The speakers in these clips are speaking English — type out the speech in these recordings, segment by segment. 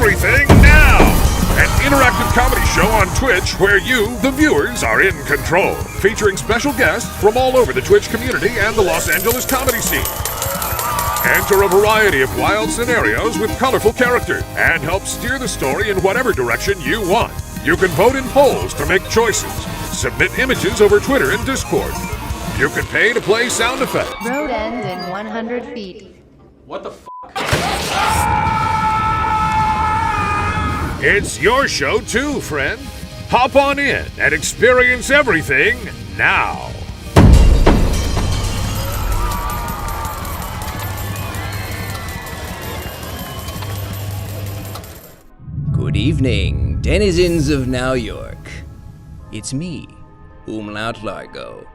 Everything Now, an interactive comedy show on Twitch where you, the viewers, are in control, featuring special guests from all over the Twitch community and the Los Angeles comedy scene. Enter a variety of wild scenarios with colorful characters and help steer the story in whatever direction you want. You can vote in polls to make choices, submit images over Twitter and Discord. You can pay to play sound effects. Road ends in 100 feet. What the f***? It's your show too, friend. Hop on in and experience everything now. Good evening, denizens of New York. It's me, Umlaut Largo.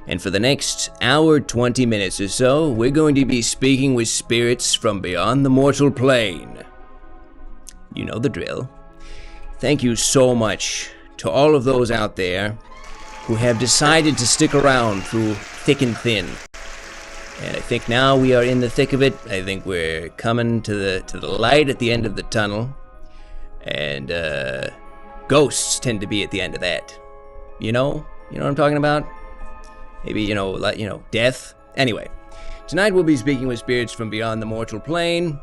And for the next hour, 20 minutes or so, we're going to be speaking with spirits from beyond the mortal plane. You know the drill. Thank you so much to all of those out there who have decided to stick around through thick and thin. And I think now we are in the thick of it. I think we're coming to the light at the end of the tunnel. And ghosts tend to be at the end of that. You know what I'm talking about? Maybe, death. Anyway, tonight we'll be speaking with spirits from beyond the mortal plane.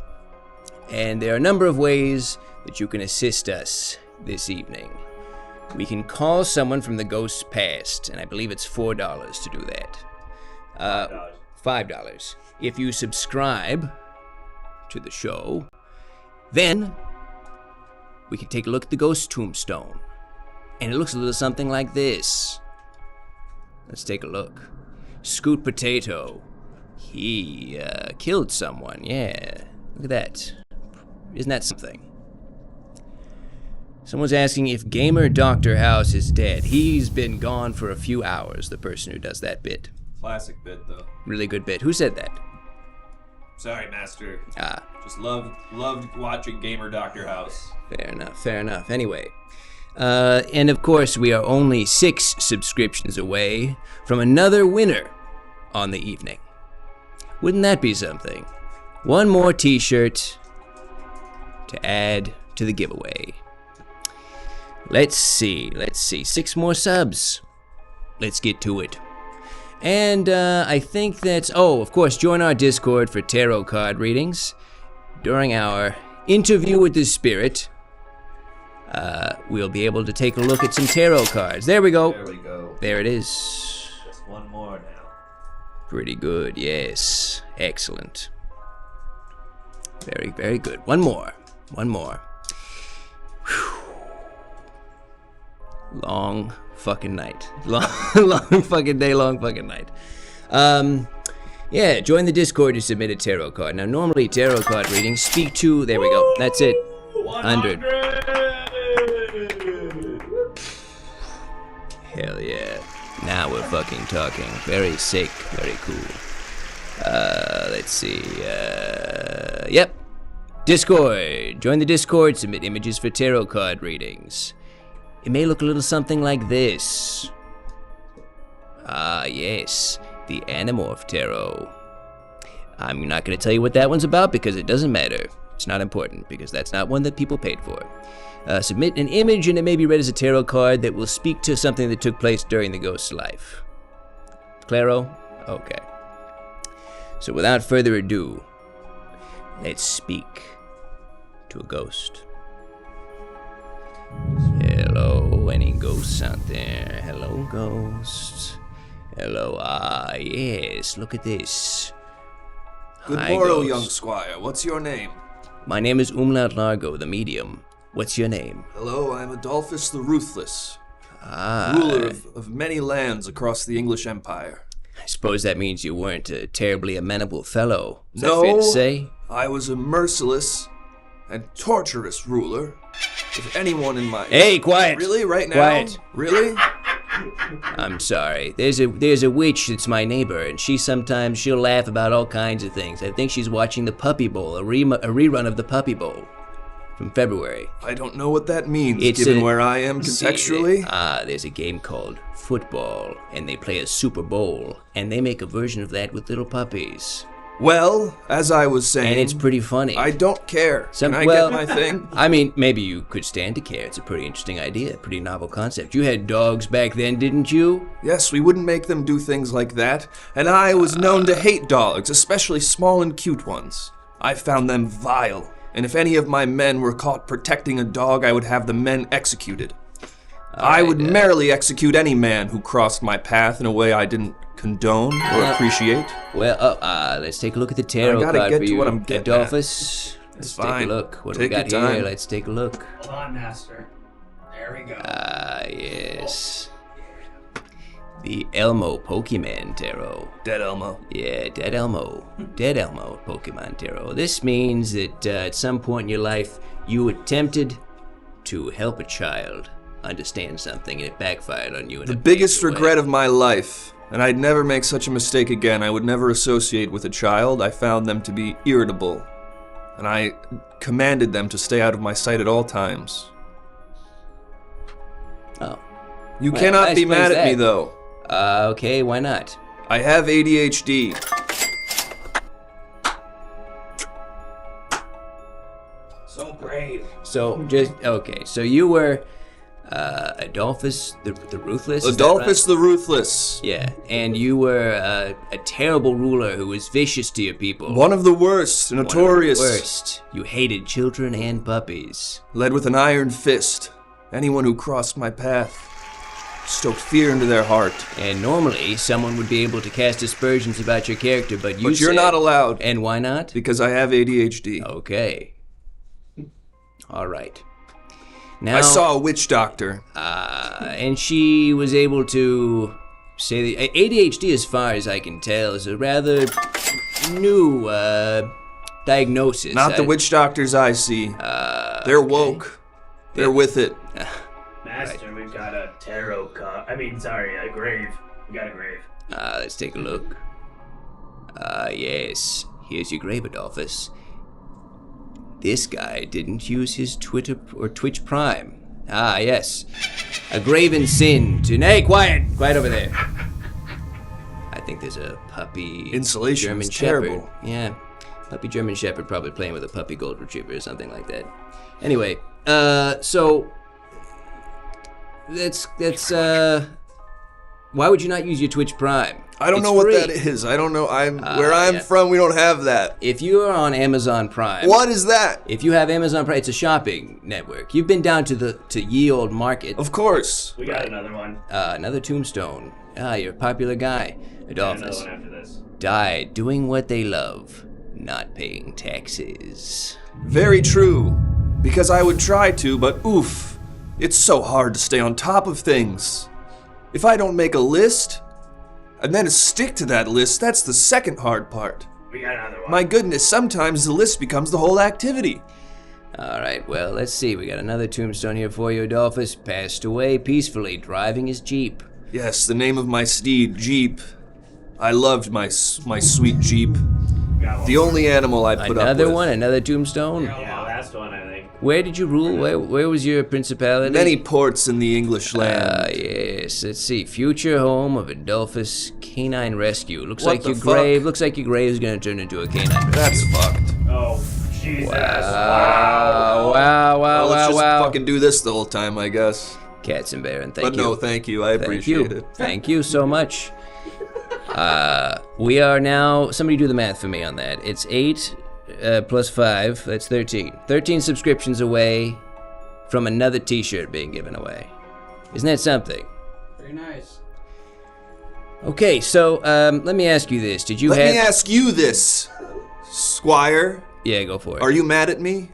And there are a number of ways that you can assist us this evening. We can call someone from the ghost's past, and I believe it's $4 to do that. $5. If you subscribe to the show, then we can take a look at the ghost tombstone. And it looks a little something like this. Let's take a look. Scoot Potato. He killed someone, yeah. Look at that. Isn't that something? Someone's asking if Gamer Dr. House is dead. He's been gone for a few hours, the person who does that bit. Classic bit, though. Really good bit. Who said that? Sorry, Master. Ah. Just loved watching Gamer Dr. House. Fair enough. Anyway. And of course, we are only 6 subscriptions away from another winner on the evening. Wouldn't that be something? One more t-shirt to add to the giveaway. Let's see. 6 more subs. Let's get to it. And I think that's... Oh, of course, join our Discord for tarot card readings. During our interview with the spirit, we'll be able to take a look at some tarot cards. There we go. There we go. There it is. Just one more now. Pretty good, yes. Excellent. Very, very good. One more. Whew. Long fucking night. Long fucking day, long fucking night. Yeah, join the Discord to submit a tarot card. Now, normally tarot card readings speak to... There we go. That's it. 100. Hell yeah. Now we're fucking talking. Very sick. Very cool. Let's see. Yep. Discord. Join the Discord. Submit images for tarot card readings. It may look a little something like this. Ah, yes. The Animorph Tarot. I'm not going to tell you what that one's about because it doesn't matter. It's not important because that's not one that people paid for. Submit an image and it may be read as a tarot card that will speak to something that took place during the ghost's life. Claro? Okay. So without further ado, let's speak to a ghost. Hello, any ghosts out there? Hello, ghosts. Hello, yes, look at this. Good Hi, morrow, ghost. young squire. What's your name? My name is Umlaut Largo, the medium. What's your name? Hello, I'm Adolphus the Ruthless, Ah, ruler of many lands across the English Empire. I suppose that means you weren't a terribly amenable fellow. Is that No, fair to say? I was a merciless and torturous ruler. If anyone in my... Hey, quiet! Really? Right now? Quiet. Really? I'm sorry. There's a witch that's my neighbor, and she'll laugh about all kinds of things. I think she's watching the Puppy Bowl, a rerun of the Puppy Bowl from February. I don't know what that means, It's given where I am contextually. There's a game called football, and they play a Super Bowl, and they make a version of that with little puppies. Well, as I was saying... And it's pretty funny. I don't care. Some- Can I well- get my thing? I mean, maybe you could stand to care. It's a pretty interesting idea, pretty novel concept. You had dogs back then, didn't you? Yes, we wouldn't make them do things like that. And I was known to hate dogs, especially small and cute ones. I found them vile. And if any of my men were caught protecting a dog, I would have the men executed. I would merrily execute any man who crossed my path in a way I didn't condone or appreciate. Well, let's take a look at the tarot I gotta card get for to you, what I'm getting Adolphus. Let's take a fine. look. What do Take we got your here? time. Let's take a look. Hold on, Master. There we go. Yes. The Elmo Pokemon Tarot. Dead Elmo. Yeah, Dead Elmo. Dead Elmo Pokemon Tarot. This means that at some point in your life, you attempted to help a child understand something and it backfired on you in The a biggest major way. regret of my life, and I'd never make such a mistake again. I would never associate with a child. I found them to be irritable, and I commanded them to stay out of my sight at all times. Oh. You Well, cannot I be suppose mad at me, that- though. Okay, why not? I have ADHD. So brave. So, so you were Adolphus the Ruthless? is that Adolphus right? the Ruthless. Yeah, and you were a terrible ruler who was vicious to your people. One of the worst, One of the notorious. worst. You hated children and puppies. Led with an iron fist. Anyone who crossed my path stoked fear into their heart. And normally, someone would be able to cast aspersions about your character, but you But you're said- not allowed, And why not? because I have ADHD. Okay. All right. Now, I saw a witch doctor. and she was able to say that ADHD, as far as I can tell, is a rather new diagnosis. Not the witch doctors I see. They're woke. They're with it. Master, we've got a tarot card. A grave. We got a grave. Let's take a look. Yes. Here's your grave, Adolphus. This guy didn't use his Twitter or Twitch Prime. Ah, yes. A graven sin to... Hey, quiet! Quiet over there. I think there's a puppy... Insulation German is Shepherd. terrible. Yeah. Puppy German Shepherd probably playing with a puppy Gold Retriever or something like that. Anyway, so... That's, why would you not use your Twitch Prime? I don't It's know what free. that is. I don't know. Where I'm yeah. from, we don't have that. If you are on Amazon Prime... What is that? If you have Amazon Prime, it's a shopping network. You've been down to Ye Old Market. Of course. We got another one. Another tombstone. You're a popular guy. Got Adolphus another one after this. died doing what they love, not paying taxes. Very true. Because I would try to, but oof. It's so hard to stay on top of things. If I don't make a list, and then stick to that list, that's the second hard part. We got another one. My goodness, sometimes the list becomes the whole activity. All right, well, let's see. We got another tombstone here for you. Adolphus passed away peacefully, driving his Jeep. Yes, the name of my steed, Jeep. I loved my sweet Jeep. Got one. The only animal I put up Another with. one, another tombstone. Yeah, last one, I think. Where did you rule? Where was your principality? Many ports in the English land. Yes. Let's see. Future home of Adolphus Canine Rescue. Looks What like the your fuck? grave. Looks like your grave is gonna turn into a canine rescue. That's fucked. Oh, Jesus. Wow! Wow. Well, let's just fucking do this the whole time, I guess. Cats and Baron, thank But you. no, thank you. I appreciate it. Thank you so much. We are now. Somebody do the math for me on that. It's 8 plus 5. That's 13. 13 subscriptions away from another T-shirt being given away. Isn't that something? Very nice. Okay, so let me ask you this: Did you Let have? me ask you this, Squire. Yeah, go for it. Are you mad at me?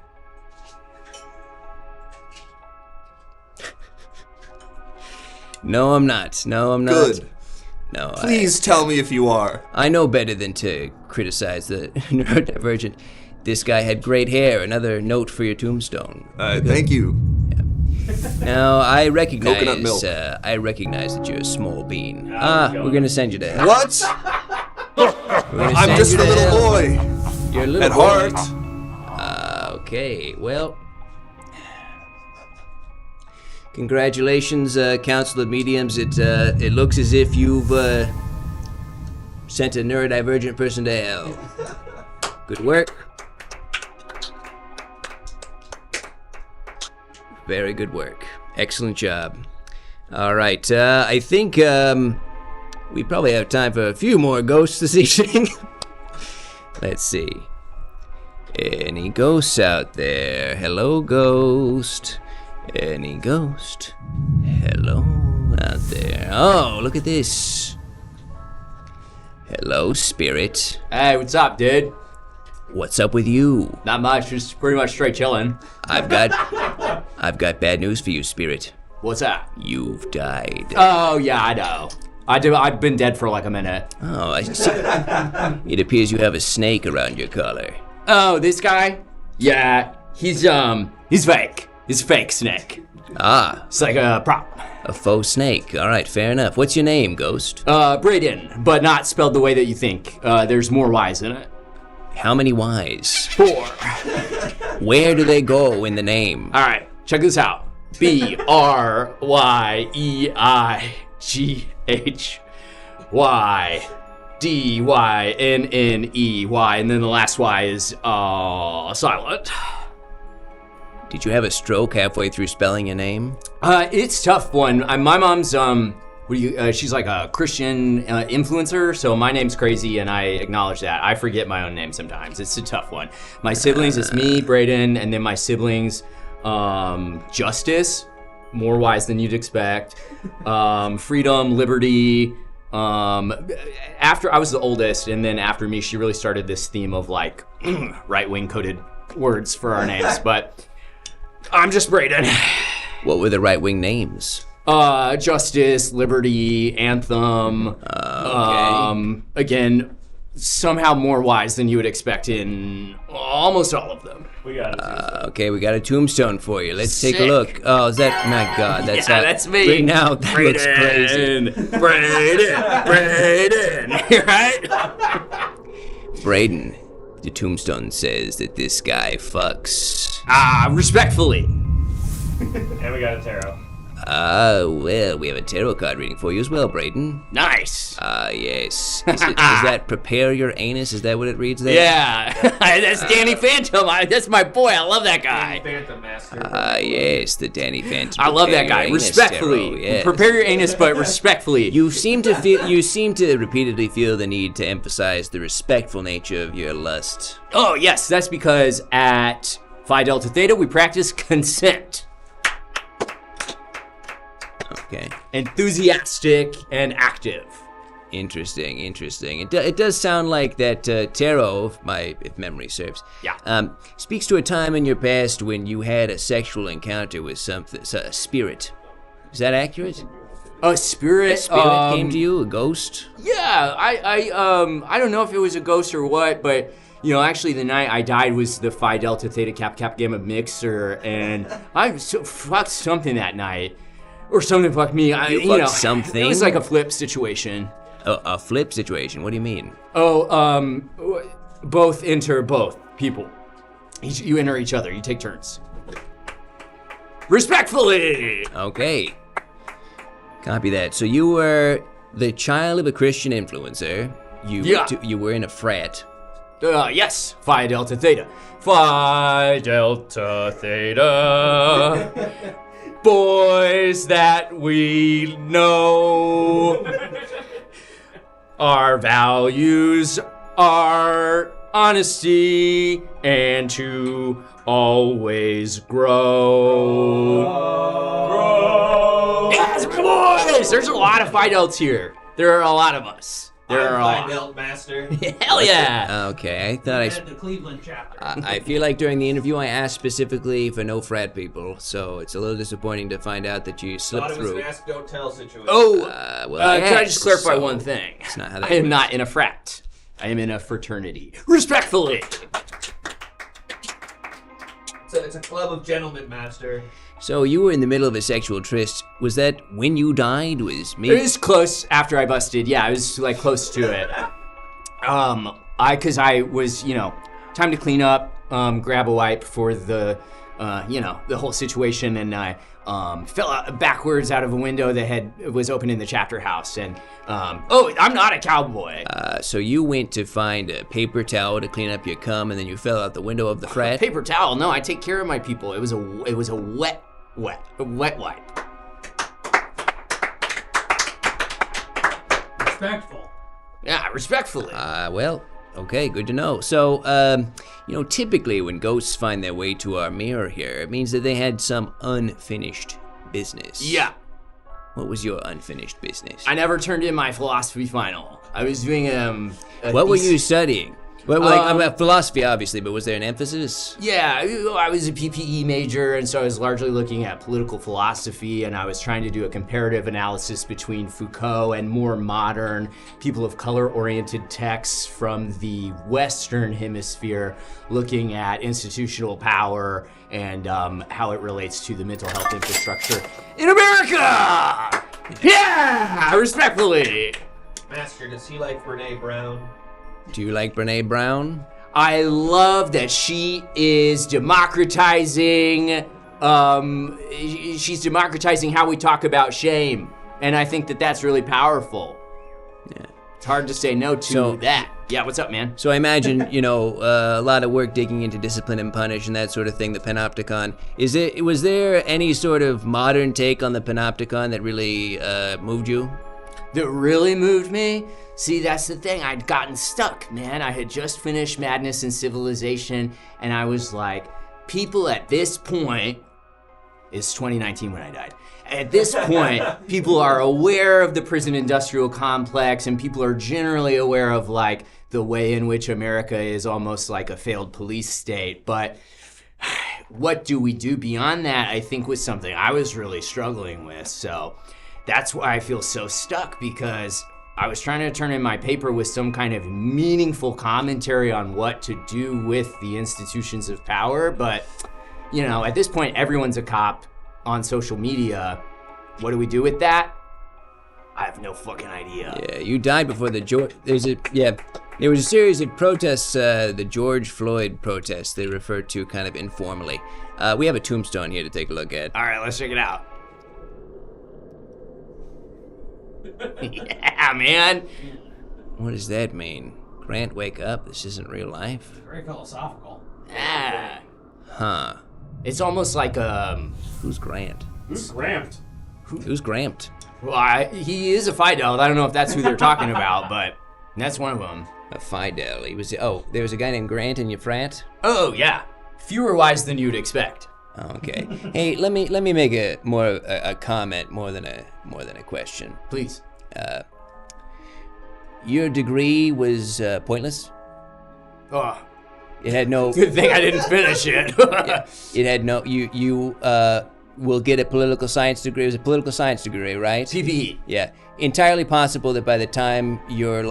No, I'm not. No, I'm not. Good. No. Please tell me if you are. I know better than to criticize the neurodivergent. This guy had great hair. Another note for your tombstone. Thank you. Now I recognize. Coconut milk. I recognize that you're a small bean. go We're gonna send you to hell. What? We're gonna I'm send just you a to little hell. boy. You're a little At boy. heart. Okay. Well. Congratulations, Council of Mediums. It looks as if you've Sent a neurodivergent person to hell. Good work. Very good work. Excellent job. All right, I think we probably have time for a few more ghosts this evening. Let's see. Any ghosts out there? Hello, ghost. Any ghost? Hello out there. Oh, look at this. Hello, spirit. Hey, what's up, dude? What's up with you? Not much, just pretty much straight chilling. I've got bad news for you, spirit. What's that? You've died. Oh, yeah, I know. I've been dead for like a minute. Oh, I see. It appears you have a snake around your collar. Oh, this guy? Yeah, he's fake. He's a fake snake. Ah, It's like a prop. a faux snake. All right, fair enough. What's your name, ghost? Braden, but not spelled the way that you think. There's more Y's in it. How many Y's? 4. Where do they go in the name? All right, check this out. BRYEIGHYDYNNEY, and then the last Y is silent. Did you have a stroke halfway through spelling your name? It's a tough one. My mom's she's like a Christian influencer, so my name's crazy, and I acknowledge that. I forget my own name sometimes. It's a tough one. My siblings, it's me, Braden, and then my siblings, Justice, more wise than you'd expect, Freedom, Liberty. After I was the oldest, and then after me, she really started this theme of like right-wing coded words for our names, but I'm just Braden. What were the right-wing names? Justice, Liberty, Anthem. Again, somehow more wise than you would expect in almost all of them. We got it. Okay, we got a tombstone for you. Let's take a Sick. look. Oh, is that? My God, that's Yeah, that's me. Right now, that looks crazy. Braden, right? Braden, the tombstone says that this guy fucks. Respectfully. And we got a tarot. Well, we have a tarot card reading for you as well, Braden. Nice. Yes. Is that prepare your anus? Is that what it reads there? Yeah, that's Danny Phantom. That's my boy. I love that guy. Phantom Master. Yes, the Danny Phantom. I love that Prepare guy. Your Anus Respectfully. tarot, yes. Prepare your anus, but respectfully. You seem to repeatedly feel the need to emphasize the respectful nature of your lust. Oh, yes, that's because at Phi Delta Theta, we practice consent. Okay. Enthusiastic and active. Interesting. It does sound like that tarot, if memory serves. Yeah. Speaks to a time in your past when you had a sexual encounter with a spirit. Is that accurate? A spirit. A spirit came to you, a ghost? Yeah, I don't know if it was a ghost or what, but actually the night I died was the Phi Delta Theta Kappa Gamma mixer, and I fucked something that night. Or something fucked me. You fucked something? It was like a flip situation. A flip situation? What do you mean? Both enter both people. You enter each other. You take turns. Respectfully! Okay. Copy that. So you were the child of a Christian influencer. You were in a frat. Yes. Phi Delta Theta. Phi Delta Theta. Boys that we know. Our values are honesty and to always grow. Yes, boys! There's a lot of Phi Delts here. There are a lot of us. There are a lot. Delt Master. Hell yeah! Okay, I thought The Cleveland chapter. I feel like during the interview I asked specifically for no frat people, so it's a little disappointing to find out that you slipped Thought it was through. an ask, don't tell situation. Oh, I can I asked, just clarify so one thing? It's not how that I am works. not in a frat. I am in a fraternity. Respectfully. It's a club of gentlemen, Master. So you were in the middle of a sexual tryst. Was that when you died? Was me? It was close after I busted. Yeah, I was like close to it. Cause I was, time to clean up, grab a wipe for the, the whole situation, and I fell out backwards out of a window that was open in the chapter house. And I'm not a cowboy. So you went to find a paper towel to clean up your cum, and then you fell out the window of the frat? Paper towel? No, I take care of my people. It was a wet wipe. Respectful. Yeah, respectfully. Well, okay, good to know. So, typically when ghosts find their way to our mirror here, it means that they had some unfinished business. Yeah. What was your unfinished business? I never turned in my philosophy final. I was doing What were you studying? Well, about philosophy, obviously, but was there an emphasis? Yeah, I was a PPE major, and so I was largely looking at political philosophy, and I was trying to do a comparative analysis between Foucault and more modern, people of color-oriented texts from the Western Hemisphere, looking at institutional power and how it relates to the mental health infrastructure in America! Yeah, respectfully. Master, does he like Brene Brown? Do you like Brene Brown? I love that she is democratizing, she's democratizing how we talk about shame. And I think that that's really powerful. Yeah. It's hard to say no to that. Yeah, what's up, man? So I imagine, a lot of work digging into discipline and punish and that sort of thing, the Panopticon. Was there any sort of modern take on the Panopticon that really moved you? That really moved me? See, that's the thing. I'd gotten stuck, man. I had just finished Madness and Civilization, and I was like, people at this point, it's 2019 when I died. At this point, people are aware of the prison industrial complex, and people are generally aware of like the way in which America is almost like a failed police state. But what do we do beyond that, I think, was something I was really struggling with. So that's why I feel so stuck, because I was trying to turn in my paper with some kind of meaningful commentary on what to do with the institutions of power, but, at this point, everyone's a cop on social media. What do we do with that? I have no fucking idea. Yeah, you died before there was a series of protests, the George Floyd protests they referred to kind of informally. We have a tombstone here to take a look at. All right, let's check it out. Yeah, man. What does that mean? Grant, wake up. This isn't real life. Very philosophical. Ah. Huh. It's almost like, Who's Grant? Who's Gramped? Who's Gramped? well, he is a Fidel. I don't know if that's who they're talking about, but that's one of them. A Fidel. There was a guy named Grant in your frat? Oh, yeah. Fewer wise than you'd expect. Okay. Hey, let me make a comment more than a question. Please. Your degree was pointless? Oh, It had no. good thing I didn't finish it. It had no. You will get a political science degree. It was a political science degree, right? PPE. Yeah. Entirely possible that by the time you're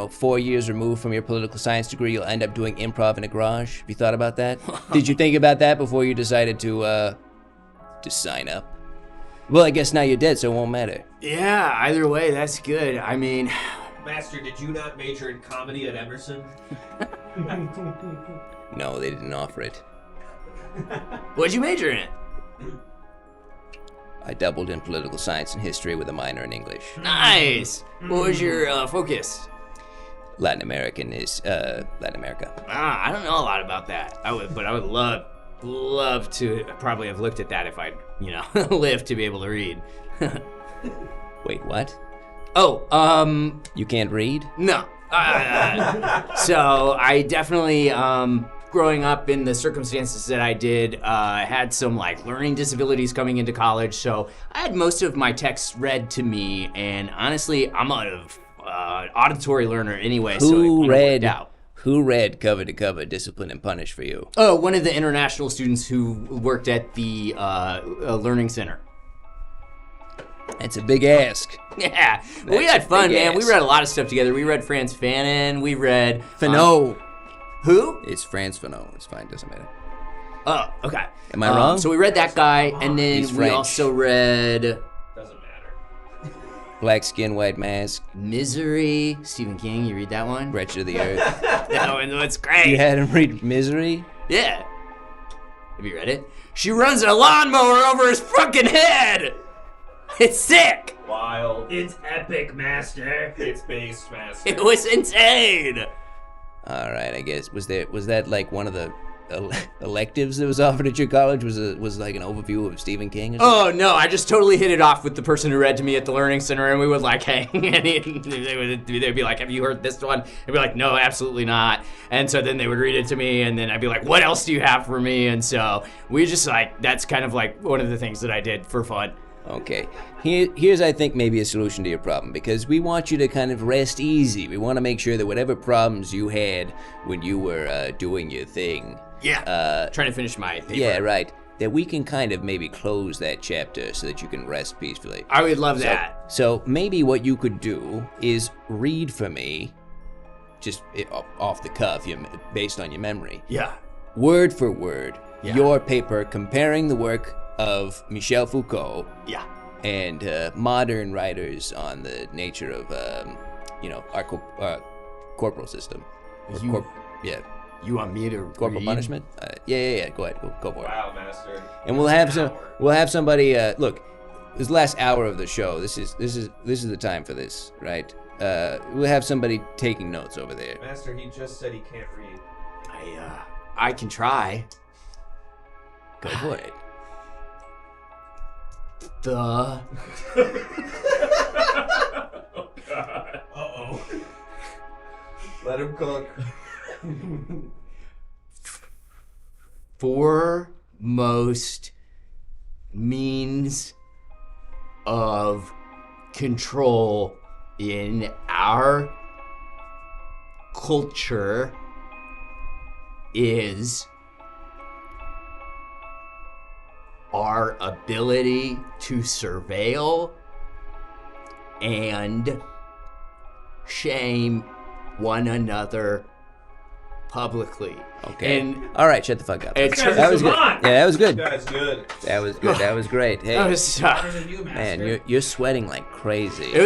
4 years removed from your political science degree, you'll end up doing improv in a garage. Have you thought about that? Did you think about that before you decided to sign up? Well, I guess now you're dead, so it won't matter. Yeah, either way, that's good. I mean, Master, did you not major in comedy at Emerson? No, they didn't offer it. what'd you major in? I doubled in political science and history with a minor in English. Nice. What was your focus? Latin America. I don't know a lot about that. I would love to probably have looked at that if I'd, lived to be able to read. Wait, what? Oh, You can't read? no. So I definitely, growing up in the circumstances that I did, had some learning disabilities coming into college. So I had most of my texts read to me, and honestly, I'm an auditory learner anyway. So it worked out. Who read cover to cover Discipline and Punish for you? Oh, one of the international students who worked at the learning center. That's a big ask. Yeah, we had fun, big man. ass. We read a lot of stuff together. We read Frantz Fanon. We read Fanon. Who? It's Frantz Fanon. It's fine. Doesn't matter. Oh, okay. Am I wrong? So we read that guy, and then He's we French. also read Doesn't matter. Black Skin, White Mask, Misery. Stephen King. You read that one? Wretched of the Earth. That one was great. You had him read Misery? Yeah. Have you read it? She runs a lawnmower over his fucking head! It's sick! Wild. It's epic, Master. It's based, Master. It was insane! Alright, I guess. Was that like one of the electives that was offered at your college? Was like an overview of Stephen King or something? Oh no, I just totally hit it off with the person who read to me at the Learning Center, and we would like hang, and they'd be like, have you heard this one? I'd be like, no, absolutely not. And so then they would read it to me, and then I'd be like, what else do you have for me? And so we just like, that's kind of like one of the things that I did for fun. Okay, here's I think maybe a solution to your problem, because we want you to kind of rest easy. We want to make sure that whatever problems you had when you were doing your thing, Trying to finish my paper. yeah, right, that we can kind of maybe close that chapter so that you can rest peacefully. I would love that. So maybe what you could do is read for me, just off the cuff, based on your memory, Yeah. word for word, Yeah. your paper comparing the work of Michel Foucault Yeah. and modern writers on the nature of, our corporal system. Or You- You want me to corporal read? punishment. Yeah. Go ahead, go for it. Wow, Master. And we'll have somebody. Look, this last hour of the show. This is the time for this, right? We'll have somebody taking notes over there. Master, he just said he can't read. I can try. Go for it. The Oh, God. Uh-oh. Let him cook. foremost means of control in our culture is our ability to surveil and shame one another publicly. Okay. And All right, shut the fuck up. It's- That was good. Come on. Yeah, that was good. That's good. That was good. That was great. Hey, that was man, you're sweating like crazy. that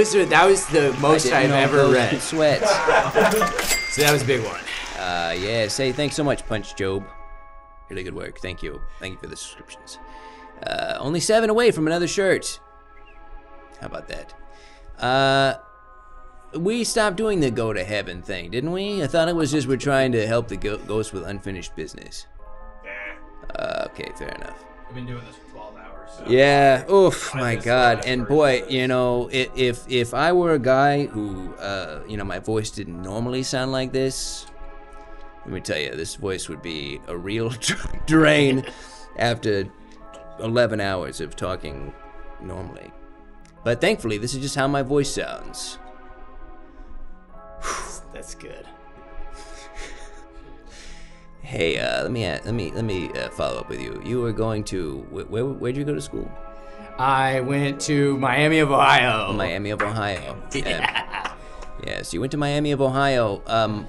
was the most Didn't I've know ever those read. could sweat. So that was a big one. Yeah. Say thanks so much, Punch Job. Really good work. Thank you. Thank you for the subscriptions. Only 7 away from another shirt. How about that? We stopped doing the go to heaven thing, didn't we? I thought it was just we're trying to help the ghost with unfinished business. Okay, fair enough. I've been doing this for 12 hours. So. Yeah. Oof. My missed God. that And first boy, verse. if I were a guy who, my voice didn't normally sound like this, let me tell you, this voice would be a real drain after 11 hours of talking normally. But thankfully, this is just how my voice sounds. That's good. Hey, let me follow up with you. You were going to where'd you go to school? I went to Miami of Ohio. Miami of Ohio. Yeah. Yes, you went to Miami of Ohio.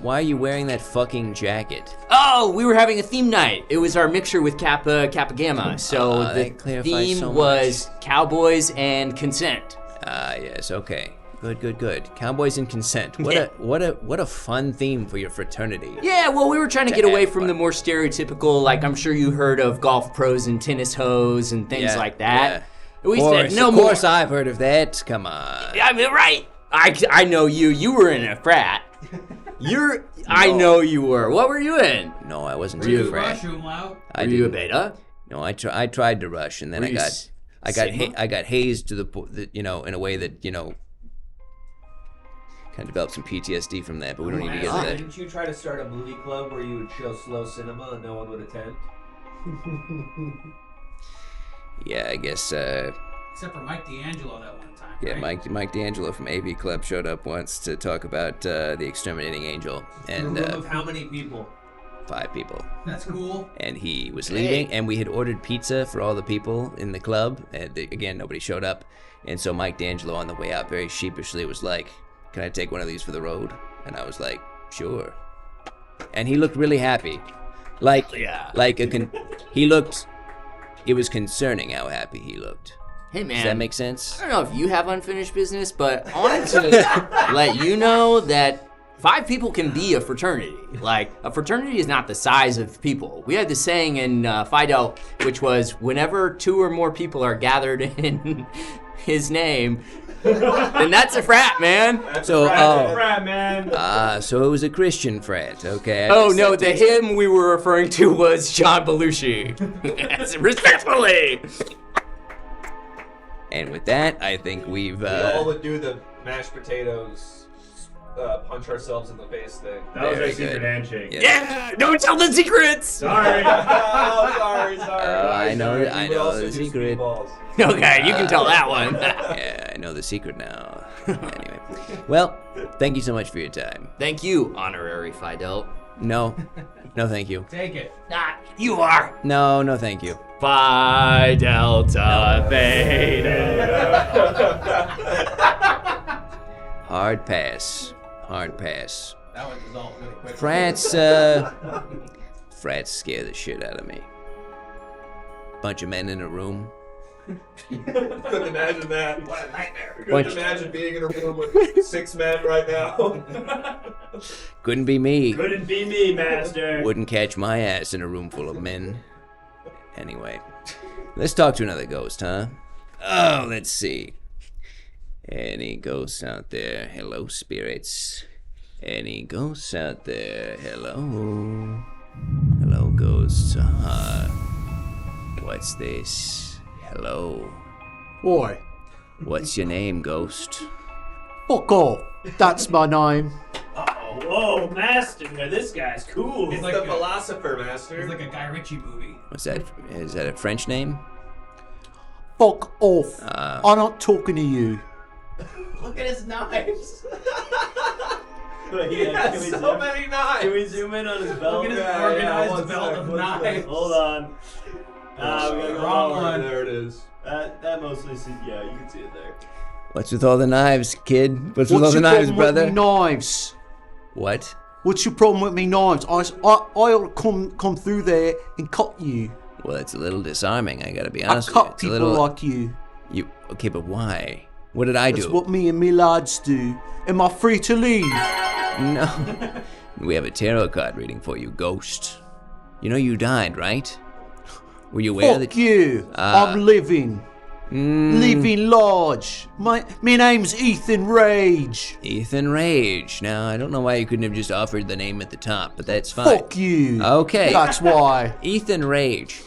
Why are you wearing that fucking jacket? Oh, we were having a theme night. It was our mixture with Kappa Gamma. So Ah, the that clarifies theme so much. was cowboys and consent. Yes, okay. Good. Cowboys and consent. What a fun theme for your fraternity. Yeah, well, we were trying to To get away add from fun. the more stereotypical, like I'm sure you heard of golf pros and tennis hoes and things Yeah, like that. We Of said course, no of more. course I've heard of that. Come on. I mean, right? I know you. You were in a frat. I know you were. What were you in? No, I wasn't Were in you a frat. Umlaut? I Were you a didn't. beta? No, I tried to rush, and then Were I you got Sigma? hazed to in a way that kind of developed some PTSD from that. But we don't need to get into that. Didn't you try to start a movie club where you would show slow cinema and no one would attend? Yeah, I guess. Except for Mike D'Angelo that one time. Yeah, right? Mike D'Angelo from AV Club showed up once to talk about the exterminating angel, In a and room of how many people? 5 people. That's cool. And he was leaving, and we had ordered pizza for all the people in the club, and again, nobody showed up. And so Mike D'Angelo on the way out very sheepishly was like, "Can I take one of these for the road?" And I was like, "Sure." And he looked really happy. It was concerning how happy he looked. Hey, man. Does that make sense? I don't know if you have unfinished business, but I wanted to let you know that 5 people can be a fraternity. Like, a fraternity is not the size of people. We had this saying in Phi Delta, which was, whenever 2 or more people are gathered in his name, then that's a frat, man. So, Frat, man. so it was a Christian frat, okay? Oh, no, the him we were referring to was John Belushi. Yes, respectfully. And with that, I think we've, We all would do the mashed potatoes, punch ourselves in the face thing. That was Very our secret good. handshake. Yeah, don't tell the secrets. Sorry. sorry. I know We the would also do secret. speedballs. Okay, you can tell that one. Yeah, I know the secret now. Anyway. Well, thank you so much for your time. Thank you, honorary Phi Delta. No, thank you. Take it. You are. No, thank you. Phi Delta Theta. Hard pass. That one dissolved really quick. Frats scare the shit out of me. Bunch of men in a room. Couldn't imagine that. What a nightmare. Couldn't imagine being in a room with 6 men right now. Couldn't be me. Couldn't be me, master. Wouldn't catch my ass in a room full of men. Anyway, let's talk to another ghost, huh? Oh, let's see. Any ghosts out there? Hello, spirits. Any ghosts out there? Hello. Hello, ghosts. What's this? Hello. Why? What's your name, ghost? Fuck off. That's my name. Oh, whoa, master. This guy's cool. He's like the a- philosopher, master. It's like a Guy Ritchie movie. What's that? Is that a French name? Fuck off. I'm not talking to you. Look at his knives. He has so many knives. Can we zoom in on his belt? Look at his Yeah, organized one belt sec, of one sec. knives. Hold on. We gotta go Wrong lower. one. There it is. That mostly, yeah, you can see it there. What's with all the knives, kid? What's with all What's the your knives, problem brother? with me knives? What? What's your problem with me knives? I'll come through there and cut you. Well, it's a little disarming, I gotta be I honest with you. cut It's a people little... like you. Okay, but why? What did I That's do? what me and me lads do. Am I free to leave? No. We have a tarot card reading for you, ghost. You know you died, right? Were you aware Fuck that... you. I'm living. Living large. My name's Ethan Rage. Ethan Rage. Now, I don't know why you couldn't have just offered the name at the top, but that's fine. Fuck you. Okay. That's why. Ethan Rage.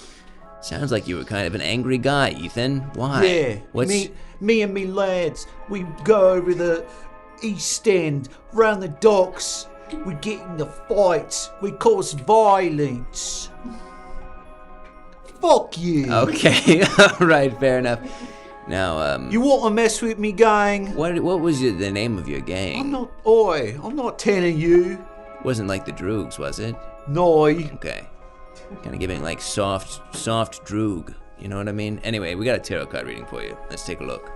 Sounds like you were kind of an angry guy, Ethan. Why? Yeah. What's... Me and me lads, we go over the East End, round the docks. We get in the fights. We cause violence. Fuck you. Okay, alright, fair enough. Now, You want to mess with me, gang? what was the name of your gang? I'm not telling you. Wasn't like the Droogs, was it? No. Okay. Kind of giving like soft droog. You know what I mean? Anyway, we got a tarot card reading for you. Let's take a look.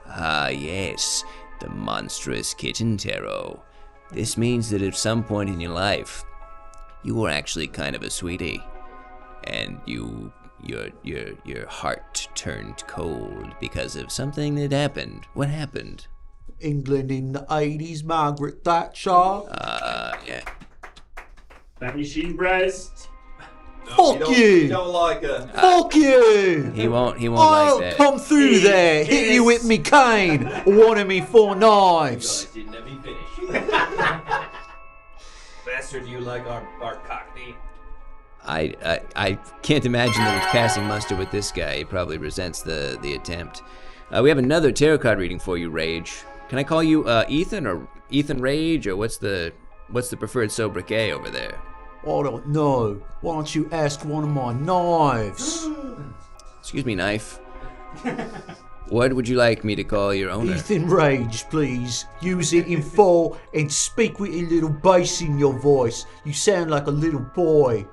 Ah, yes. The monstrous kitten tarot. This means that at some point in your life, you were actually kind of a sweetie. And your heart turned cold because of something that happened. What happened? England in the 80s, Margaret Thatcher. Yeah. Fatty sheep breast. Fuck you. You don't like her. Fuck you. He won't I'll like that. come through there, hit you with me cane, one of me 4 knives. Didn't let me finish. Master, do you like our cockney? I can't imagine that it's passing muster with this guy. He probably resents the attempt. We have another tarot card reading for you, Rage. Can I call you Ethan or Ethan Rage, or what's the preferred sobriquet over there? I don't know. Why don't you ask one of my knives? Excuse me, knife. What would you like me to call your owner? Ethan Rage, please. Use it in full and speak with a little bass in your voice. You sound like a little boy.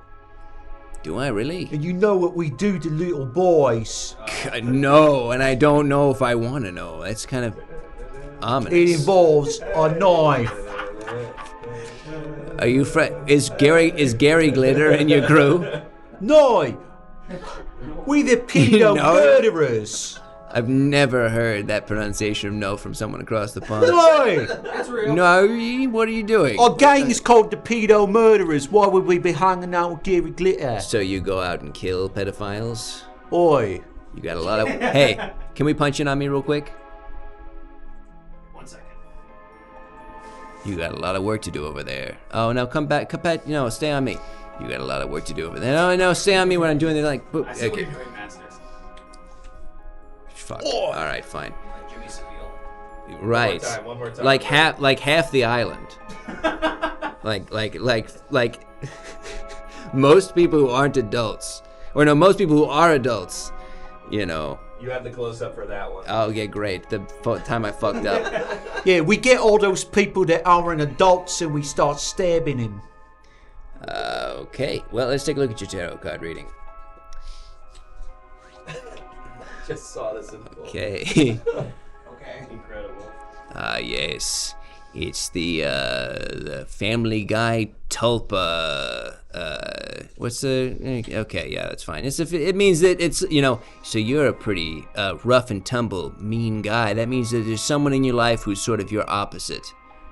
Do I really? And you know what we do to little boys. No, and I don't know if I want to know. That's kind of ominous. It involves a knife. Are you is Gary Glitter in your crew? No! We the pedo No. murderers. I've never heard that pronunciation of no from someone across the pond. Oi! That's real. No, what are you doing? Our gang is called the Pedo Murderers. Why would we be hanging out with Gary Glitter? So you go out and kill pedophiles? Oi! You got a lot of... Hey, can we punch in on me real quick? 1 second. You got a lot of work to do over there. Oh, no, come back. No, stay on me. You got a lot of work to do over there. No, stay on me when I'm doing the, like... I see what Okay. you're doing, Master. Fuck. All right, fine. Like Jimmy Savile. Right. One more time. Like half the island. like most people who aren't adults, or no, most people who are adults, you know. You have the close up for that one. Oh yeah, great. The time I fucked up. Yeah, we get all those people that aren't adults and we start stabbing him. Okay. Well, let's take a look at your tarot card reading. Just saw this in full. Okay. Okay. Incredible. Yes. It's the Family Guy tulpa. What's the? Okay, yeah, that's fine. It means that it's, you know. So you're a pretty rough and tumble, mean guy. That means that there's someone in your life who's sort of your opposite,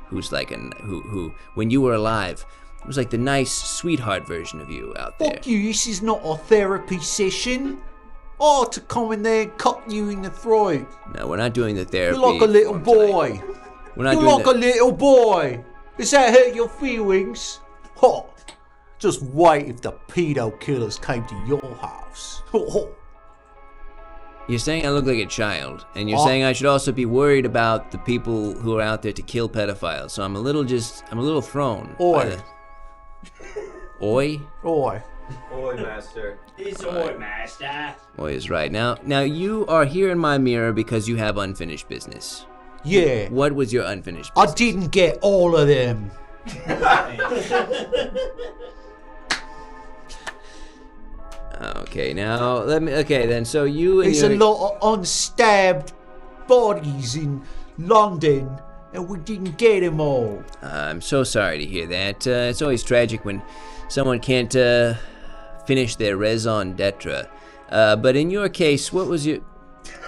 who's like who when you were alive, was like the nice sweetheart version of you out there. Fuck you, this is not a therapy session. Oh, to come in there and cut you in the throat. No, we're not doing the therapy. You're like a little form tonight. boy. We're not You're doing like that. a little boy. Does that hurt your feelings? Huh. Just wait if the pedo killers came to your house. You're saying I look like a child, and you're saying I should also be worried about the people who are out there to kill pedophiles. So I'm a little thrown. Oi. Oi? Oi. Oi, master. It's Oi, Master. Oi is right. Now you are here in my mirror because you have unfinished business. Yeah. What was your unfinished I business? didn't get all of them. Okay, now let me. Okay, then. So you and There's a lot of unstabbed bodies in London, and we didn't get them all. I'm so sorry to hear that. It's always tragic when someone can't finish their raison d'etre. But in your case, what was your...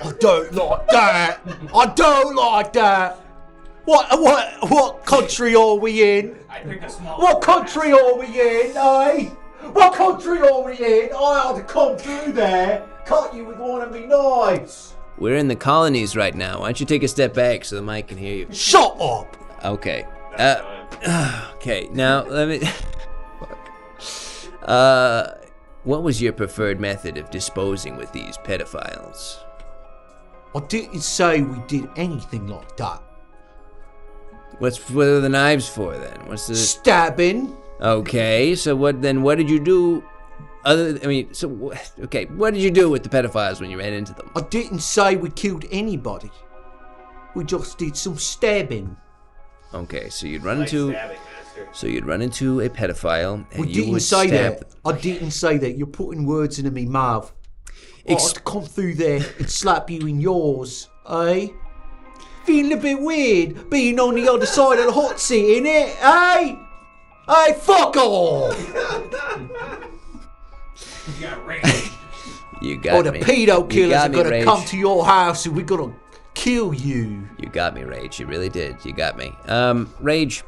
I don't like that. I don't like that. What country are we in? I picked a small. What country are we in, eh? What country are we in? I had to come through there, cut you with one of me knives. We're in the colonies right now. Why don't you take a step back so the mic can hear you? Shut up. Okay. Okay, now let me... what was your preferred method of disposing with these pedophiles? I didn't say we did anything like that. What are the knives for then? What's the... Stabbing. Okay, so what did you do okay, what did you do with the pedophiles when you ran into them? I didn't say we killed anybody. We just did some stabbing. Okay, so you'd run into Stabbing, Master. a pedophile and We you didn't would say stab that. I didn't say that. You're putting words into me mouth. I had to come through there and slap you in yours, eh? Feeling a bit weird being on the other side of the hot seat, innit, eh? Hey, fuck off! You got rage. You got Or me. the pedo You killers got are me, gonna Rage. come to your house and we're gonna kill you. You got me, Rage. You really did. You got me. Rage,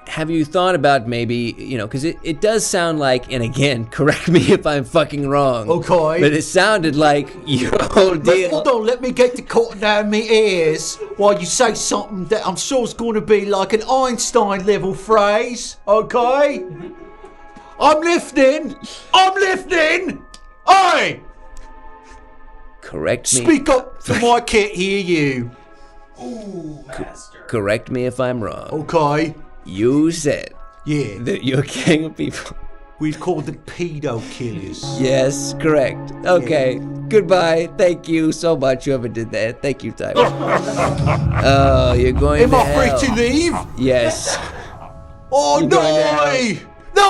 have you thought about maybe, because it does sound like, and again, correct me if I'm fucking wrong. Okay. But it sounded like your whole deal. Hold on, let me get the cotton down my ears while you say something that I'm sure is going to be like an Einstein level phrase, okay? I'm listening! Hey! Correct me. Speak up so I can't hear you. Ooh, master. Correct me if I'm wrong. Okay? You said Yeah, that you're a gang of people. we'd call the pedo killers. Yes, correct. Okay. Goodbye. Thank you so much. Whoever did that. Thank you, Tyler. Oh, you're going Am to I hell. free to leave? Yes. Oh, You're no! going to hell. No!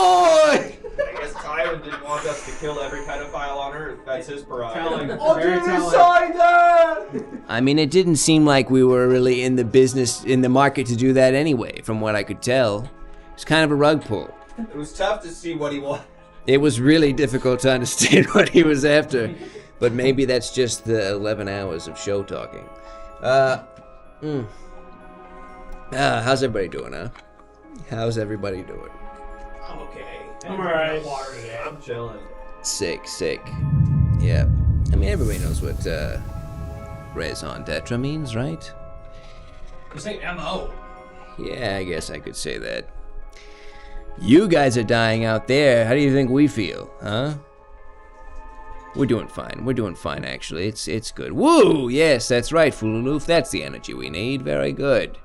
I guess Tyron didn't want us to kill every pedophile on Earth. That's his prerogative. I didn't say that! I mean, it didn't seem like we were really in the market to do that anyway, from what I could tell. It's kind of a rug pull. It was tough to see what he wanted. It was really difficult to understand what he was after. But maybe that's just the 11 hours of show talking. How's everybody doing, huh? How's everybody doing? I'm okay. I'm alright. Water today. I'm chilling. Sick. Yeah. I mean, everybody knows what raison d'etre means, right? This ain't MO. Yeah, I guess I could say that. You guys are dying out there. How do you think we feel, huh? We're doing fine, actually. It's good. Woo! Yes, that's right, Fululoof. That's the energy we need. Very good.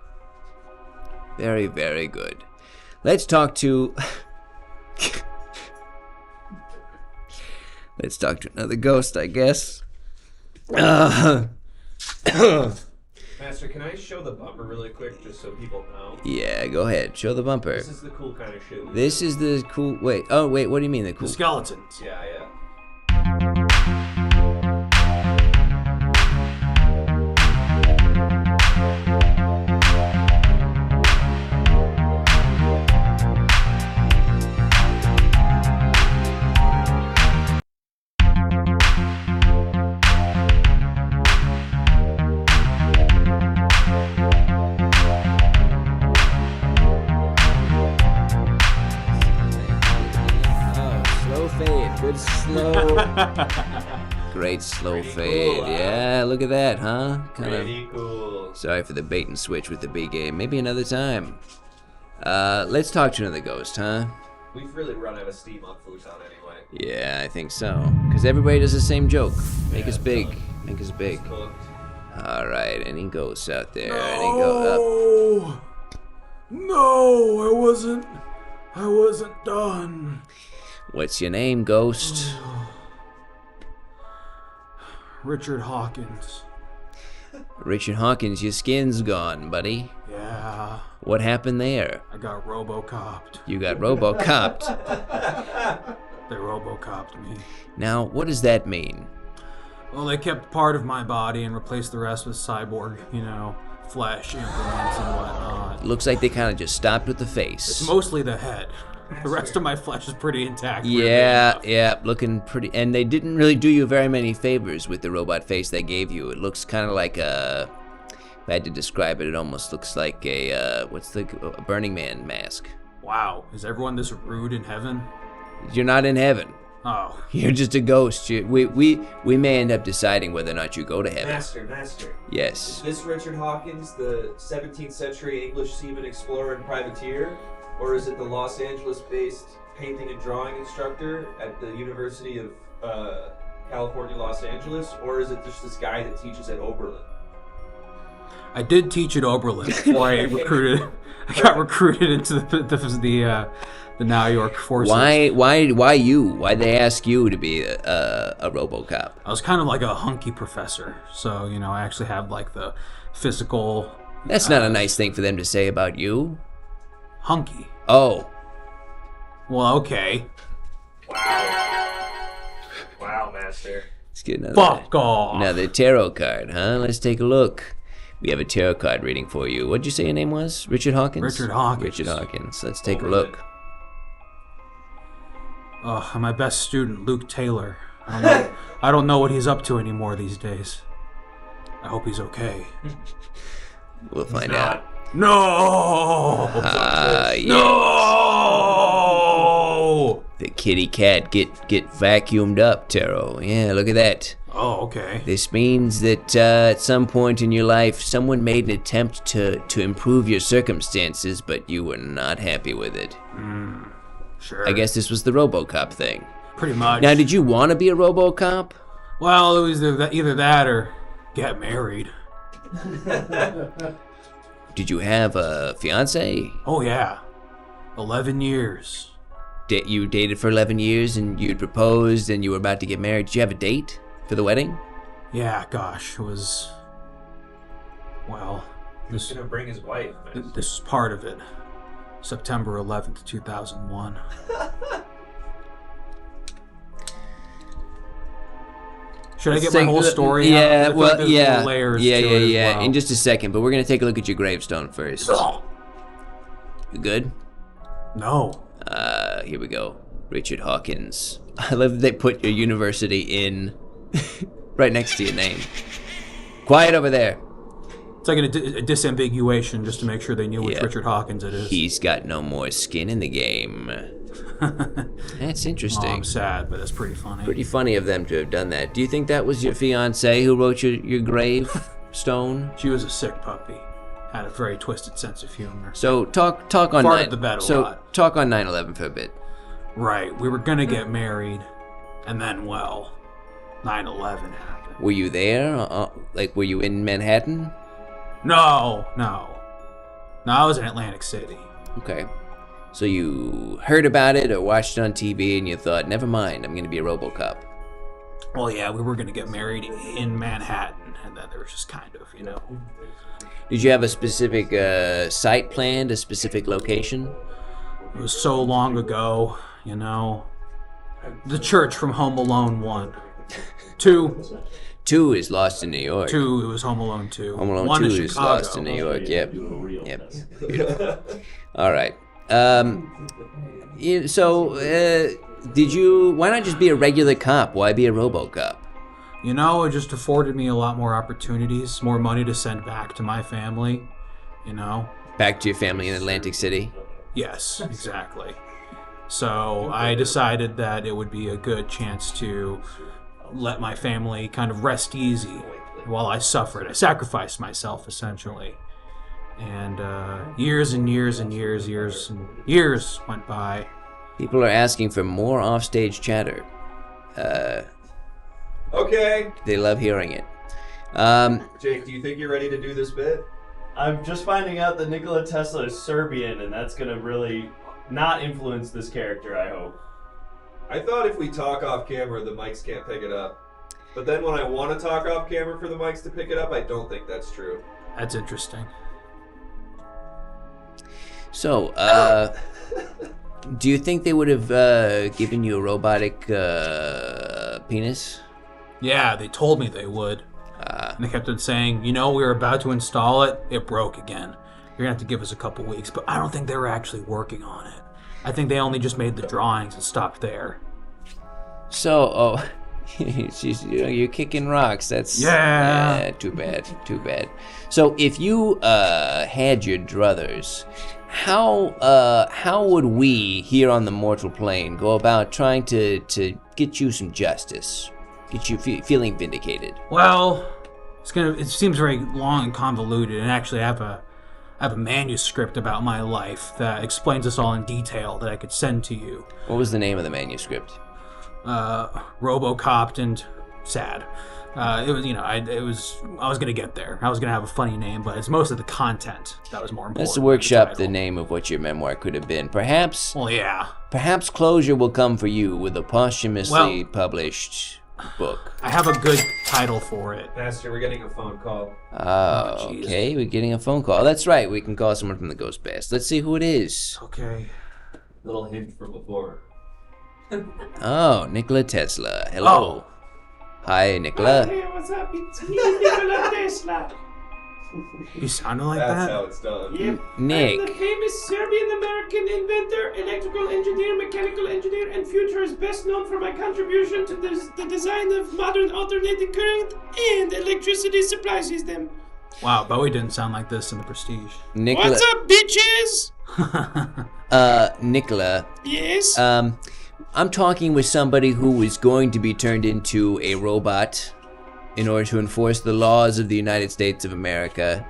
Very, very good. Let's talk to... Let's talk to another ghost, I guess. Master, can I show the bumper really quick just so people know? Yeah, go ahead. Show the bumper. This is the cool kind of shit. This is the cool... Wait. Oh, wait. What do you mean the cool... The skeletons. Yeah. Good slow. Great slow fade. Cool, Yeah, look at that, huh? Pretty cool. Sorry for the bait and switch with the B game. Maybe another time. Let's talk to another ghost, huh? We've really run out of steam on Futon anyway. Yeah, I think so. Because everybody does the same joke. Make us big. Make us big. Cooked. Alright, any ghosts out there? No, I wasn't done. What's your name, ghost? Richard Hawkins. Richard Hawkins, your skin's gone, buddy. Yeah, What happened there? I got robo-copped. You got robo-copped. They robo-copped me. Now, what does that mean? Well, they kept part of my body and replaced the rest with cyborg, flesh implements and whatnot. Looks like they kind of just stopped with the face. It's mostly the head. The rest of my flesh is pretty intact. Yeah, looking pretty. And they didn't really do you very many favors with the robot face they gave you. It looks kind of like a... If I had to describe it, it almost looks like a Burning Man mask. Wow, is everyone this rude in heaven? You're not in heaven. Oh. You're just a ghost. We may end up deciding whether or not you go to heaven. Master. Yes. Is this Richard Hawkins, the 17th century English seaman, explorer, and privateer? Or is it the Los Angeles-based painting and drawing instructor at the University of California, Los Angeles? Or is it just this guy that teaches at Oberlin? I did teach at Oberlin before I got recruited into the Now York forces. Why you? Why'd they ask you to be a RoboCop? I was kind of like a hunky professor, so I actually have like the physical. That's not a nice thing for them to say about you. Hunky. Oh. Well, okay. Wow, Master. Let's get another. Fuck off. Another tarot card, huh? Let's take a look. We have a tarot card reading for you. What'd you say your name was? Richard Hawkins? Richard Hawkins. Richard Hawkins. Let's take a look. And my best student, Luke Taylor. I don't know what he's up to anymore these days. I hope he's okay. We'll find out. No! Yes. No! The kitty cat get vacuumed up, Taro. Yeah, look at that. Oh, okay. This means that at some point in your life, someone made an attempt to improve your circumstances, but you were not happy with it. Sure. I guess this was the RoboCop thing. Pretty much. Now, did you want to be a RoboCop? Well, it was either that or get married. Did you have a fiance? Oh, yeah. 11 years. You dated for 11 years and you'd proposed and you were about to get married. Did you have a date for the wedding? Yeah, gosh, it was... Well, He's gonna bring his wife. this is part of it. September 11th, 2001. Should I get my whole story out? I feel like there's little layers to it as well. In just a second, but we're gonna take a look at your gravestone first. You good? No. Here we go. Richard Hawkins. I love that they put your university in Right next to your name. Quiet over there. It's like a disambiguation just to make sure they knew which Richard Hawkins it is. He's got no more skin in the game. That's interesting. Oh, I'm sad, but that's pretty funny. Pretty funny of them to have done that. Do you think that was your fiancée who wrote your gravestone? She was a sick puppy. Had a very twisted sense of humor. So talk on Farted the bed a lot. Talk on 9/11 for a bit. Right, we were gonna get married, and then 9/11 happened. Were you there? Were you in Manhattan? No, I was in Atlantic City. Okay. So you heard about it or watched it on TV and you thought, never mind, I'm going to be a RoboCop. Well, yeah, we were going to get married in Manhattan, and then there was just kind of, Did you have a specific site planned, a specific location? It was so long ago, The church from Home Alone 1. 2. 2 is Lost in New York. 2, it was Home Alone 2. Home Alone 1 2 is is Lost in New York. Yep. Beautiful. All right. Why not just be a regular cop? Why be a RoboCop? It just afforded me a lot more opportunities, more money to send back to my family, Back to your family in Atlantic City? Yes, exactly. So I decided that it would be a good chance to let my family kind of rest easy while I suffered. I sacrificed myself, essentially. And years and years and years went by. People are asking for more offstage chatter. Okay. They love hearing it. Jake, do you think you're ready to do this bit? I'm just finding out that Nikola Tesla is Serbian, and that's going to really not influence this character, I hope. I thought if we talk off camera, the mics can't pick it up. But then when I want to talk off camera for the mics to pick it up, I don't think that's true. That's interesting. So, do you think they would have given you a robotic penis? Yeah, they told me they would. And they kept on saying, we were about to install it. It broke again. You're going to have to give us a couple weeks. But I don't think they were actually working on it. I think they only just made the drawings and stopped there. So, you're kicking rocks. That's too bad. So, if you had your druthers, how would we here on the mortal plane go about trying to get you some justice, get you feeling vindicated? Well, it seems very long and convoluted, and actually I have a manuscript about my life that explains this all in detail that I could send to you. What was the name of the manuscript? RoboCopped and sad. It was, I was gonna get there. I was gonna have a funny name, but it's most of the content that was more important. Let's workshop the name of what your memoir could have been. Perhaps. Well, yeah. Perhaps closure will come for you with a posthumously published book. I have a good title for it. Master, we're getting a phone call. Oh, okay. We're getting a phone call. That's right. We can call someone from the Ghost Past. Let's see who it is. Okay. Little hint from before. Oh, Nikola Tesla. Hello. Oh. Hi, Nikola. Hey, what's up? It's me, Nikola Tesla. You sounded like That's that? how it's done. Yep. Nick. I'm the famous Serbian-American inventor, electrical engineer, mechanical engineer, and futurist best known for my contribution to the design of modern alternating current and electricity supply system. Wow, Bowie didn't sound like this in The Prestige. Nikola. What's up, bitches? Nikola. Yes? I'm talking with somebody who is going to be turned into a robot in order to enforce the laws of the United States of America.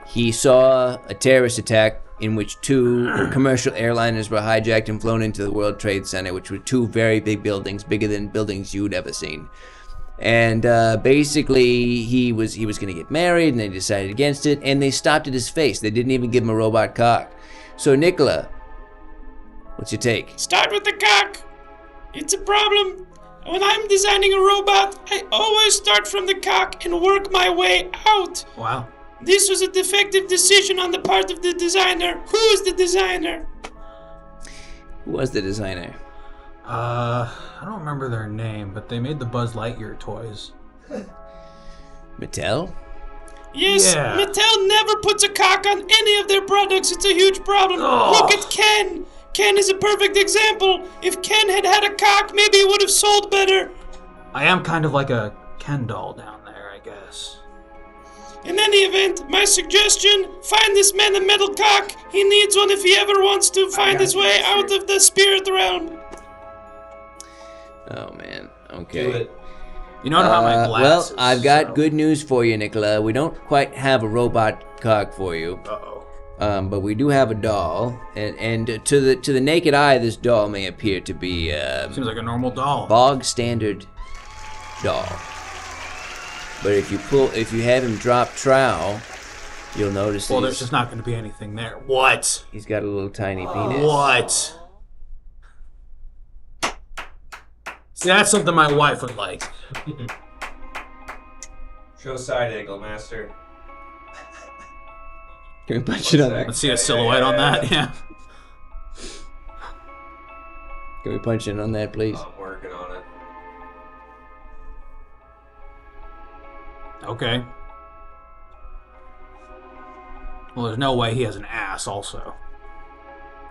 He saw a terrorist attack in which 2 commercial airliners were hijacked and flown into the World Trade Center, which were 2 very big buildings, bigger than buildings you'd ever seen. And basically, he was going to get married, and they decided against it, and they stopped at his face. They didn't even give him a robot cock. So, Nikola, what's your take? Start with the cock. It's a problem. When I'm designing a robot, I always start from the cock and work my way out. Wow. This was a defective decision on the part of the designer. Who is the designer? Who was the designer? I don't remember their name, but they made the Buzz Lightyear toys. Mattel? Yes, Yeah. Mattel never puts a cock on any of their products. It's a huge problem. Look at Ken. Ken is a perfect example. If Ken had had a cock, maybe it would have sold better. I am kind of like a Ken doll down there, I guess. In any event, my suggestion, find this man a metal cock. He needs one if he ever wants to find his way out of the spirit realm. Oh, man. Okay. Do it. You don't have my glasses. Well, I've got so- good news for you, Nicola. We don't quite have a robot cock for you. Uh-oh. But we do have a doll, and to the naked eye, this doll may appear to be Seems like a normal doll. bog standard doll. But if you have him drop trowel, you'll notice Well, that there's just not going to be anything there. What? he's got a little tiny penis. What? See, that's something my wife would like. Show side angle, master. Can we punch it on that? that? Let's see a silhouette on that. Yeah. Can we punch it on that, please? I'm working on it. Okay. Well, there's no way he has an ass also.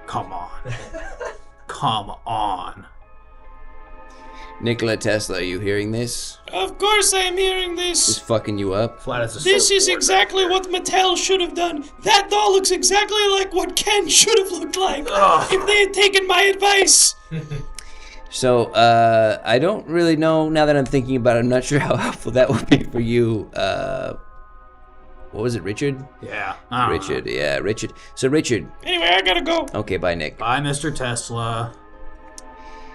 Come on. Come on. Nikola Tesla, are you hearing this? Of course I am hearing Is this. fucking you up? Flat as a This is surfboard. exactly what Mattel should have done. That doll looks exactly like what Ken should have looked like if they had taken my advice. So, I don't really know, now that I'm thinking about it, I'm not sure how helpful that would be for you. What was it, Richard? Yeah. I don't know. Richard, yeah, Richard. So, Richard. Anyway, I gotta go. Okay, bye, Nick. Bye, Mr. Tesla.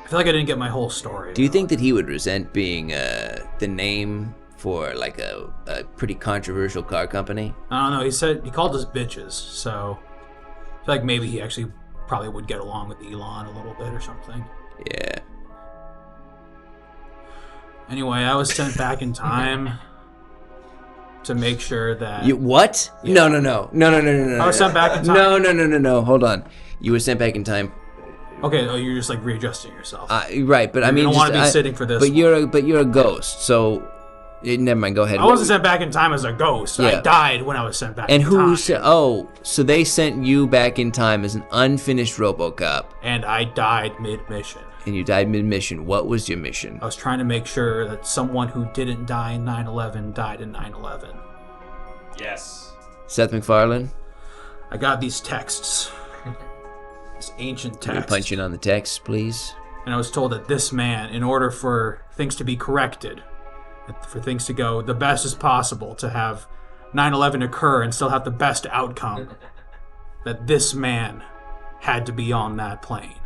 I feel like I didn't get my whole story. Do you think that he would resent being the name for, like, a pretty controversial car company? I don't know. He called us bitches, so I feel like maybe he actually probably would get along with Elon a little bit or something. Yeah. Anyway, I was sent back in time to make sure that You what? Yeah. No. I was sent back in time. No. Hold on. You were sent back in time. Okay, oh, you're just like readjusting yourself. Right, but I mean, don't just, wanna be sitting for this But you're a ghost, so never mind. Go ahead. I wasn't sent back in time as a ghost. Yeah. I died when I was sent back And in who time. said? Oh, so they sent you back in time as an unfinished RoboCop, And I died mid-mission. and you died mid-mission. What was your mission? I was trying to make sure that someone who didn't die in 9/11 died in 9/11. Yes. Seth MacFarlane. I got these texts. This ancient Can we text. punch in on the text, please? And I was told that this man, in order for things to be corrected, for things to go the best as possible, to have 9/11 occur and still have the best outcome, that this man had to be on that plane.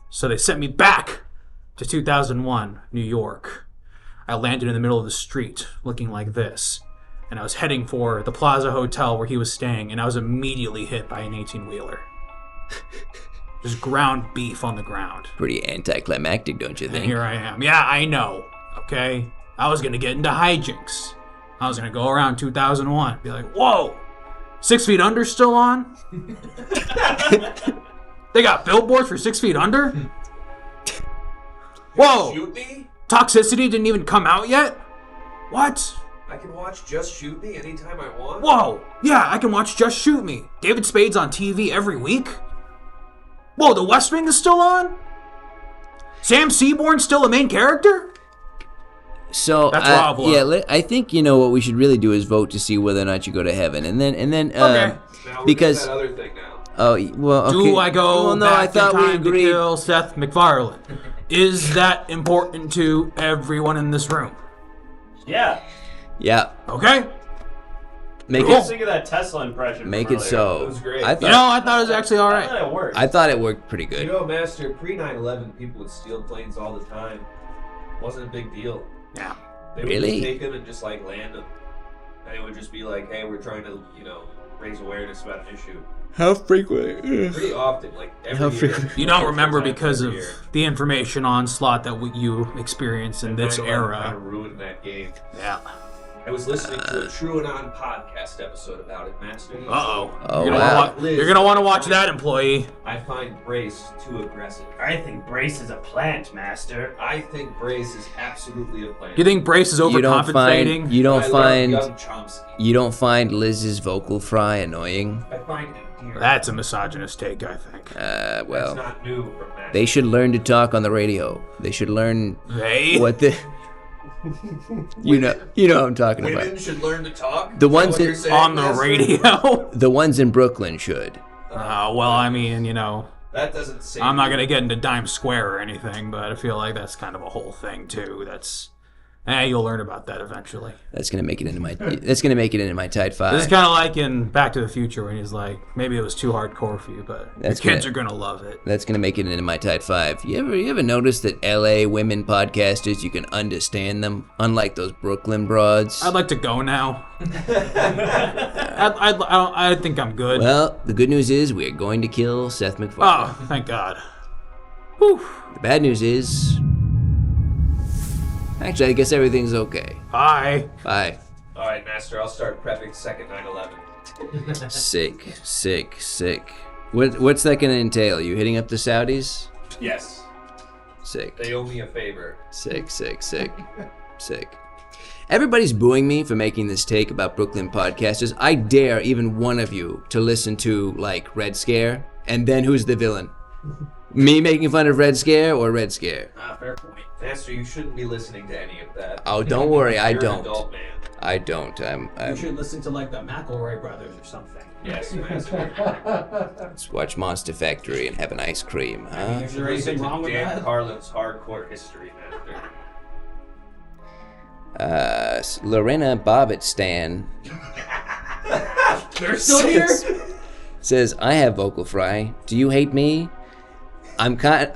So they sent me back to 2001, New York. I landed in the middle of the street, looking like this, and I was heading for the Plaza Hotel where he was staying, and I was immediately hit by an 18-wheeler. Just ground beef on the ground. Pretty anticlimactic, don't you And think? here I am. Yeah, I know. Okay? I was gonna get into hijinks. I was gonna go around 2001, be like, whoa! 6 Feet Under still on? They got billboards for 6 Feet Under? Whoa! Shoot Me? Toxicity didn't even come out yet? What? I can watch Just Shoot Me anytime I want? Whoa! Yeah, I can watch Just Shoot Me. David Spade's on TV every week? Whoa, The West Wing is still on? Sam Seaborn's still a main character? So That's raw blood. yeah, I think what we should really do is vote to see whether or not you go to heaven, and then Okay. Now we're because doing that other thing now. oh well, okay. Do I go Well, no, back I thought in we time to agreed. kill Seth MacFarlane? Is that important to everyone in this room? Yeah. Yeah, Okay. make What do you it think of that Tesla impression? make from it earlier? so. It was great. I You know, thought I thought it was actually all I right. thought it worked. I thought it worked pretty You good. know, Master, pre 9/11, people would steal planes all the time. Wasn't a big deal. Yeah. They would Really? just take them and just like land them. And it would just be like, hey, we're trying to, raise awareness about an issue. How frequent? Pretty often, like every How year. frequent- You don't remember Sometimes because of every year. the information onslaught that you experienced in this 9/11 era. kind of ruined that game. Yeah. I was listening to a True and On podcast episode about it, Master. Uh-oh. Oh, You're wow. gonna want to watch that, employee. I find Brace too aggressive. I think Brace is a plant, Master. I think Brace is absolutely a plant. You think Brace is You don't overcompensating? find you don't I love find young Chomsky. you don't find Liz's vocal fry annoying. I find it endearing. That's a misogynist take, I think. Well, That's not new from Master. they should learn to talk on the radio. They should learn They? what the You know what I'm talking Women about. should learn to talk? The Is that ones what that- you're saying, On the Master? radio. The ones in Brooklyn should. Well, I mean, That doesn't say. I'm not going to get into Times Square or anything, but I feel like that's kind of a whole thing, too. You'll learn about that eventually. That's gonna make it into my. That's gonna make it into my tight five. This is kind of like in Back to the Future when he's like, maybe it was too hardcore for you, but That's the kids gonna- are going to love it. That's gonna make it into my tight five. You ever notice that LA women podcasters, you can understand them, unlike those Brooklyn broads? I'd like to go now. I think I'm good. Well, the good news is we're going to kill Seth MacFarlane. Oh, thank God. Whew. The bad news is, actually, I guess everything's okay. Bye. Bye. All right, Master. I'll start prepping second 9/11. Sick. What's that gonna entail? You hitting up the Saudis? Yes. Sick. They owe me a favor. Sick. Everybody's booing me for making this take about Brooklyn podcasters. I dare even one of you to listen to, like, Red Scare, and then who's the villain? Me making fun of Red Scare or Red Scare? Fair point. Master, you shouldn't be listening to any of that. Oh, don't worry, I You're an don't. adult man. I don't. You I'm should listen to like the McElroy brothers or something. Yes, Master. Let's watch Monster Factory and have an ice cream, huh? Is there Listen anything to wrong with Dan that? Carlin's hardcore history, Master. Lorena Bobbitt Stan They're still here? says, I have vocal fry. Do you hate me? I got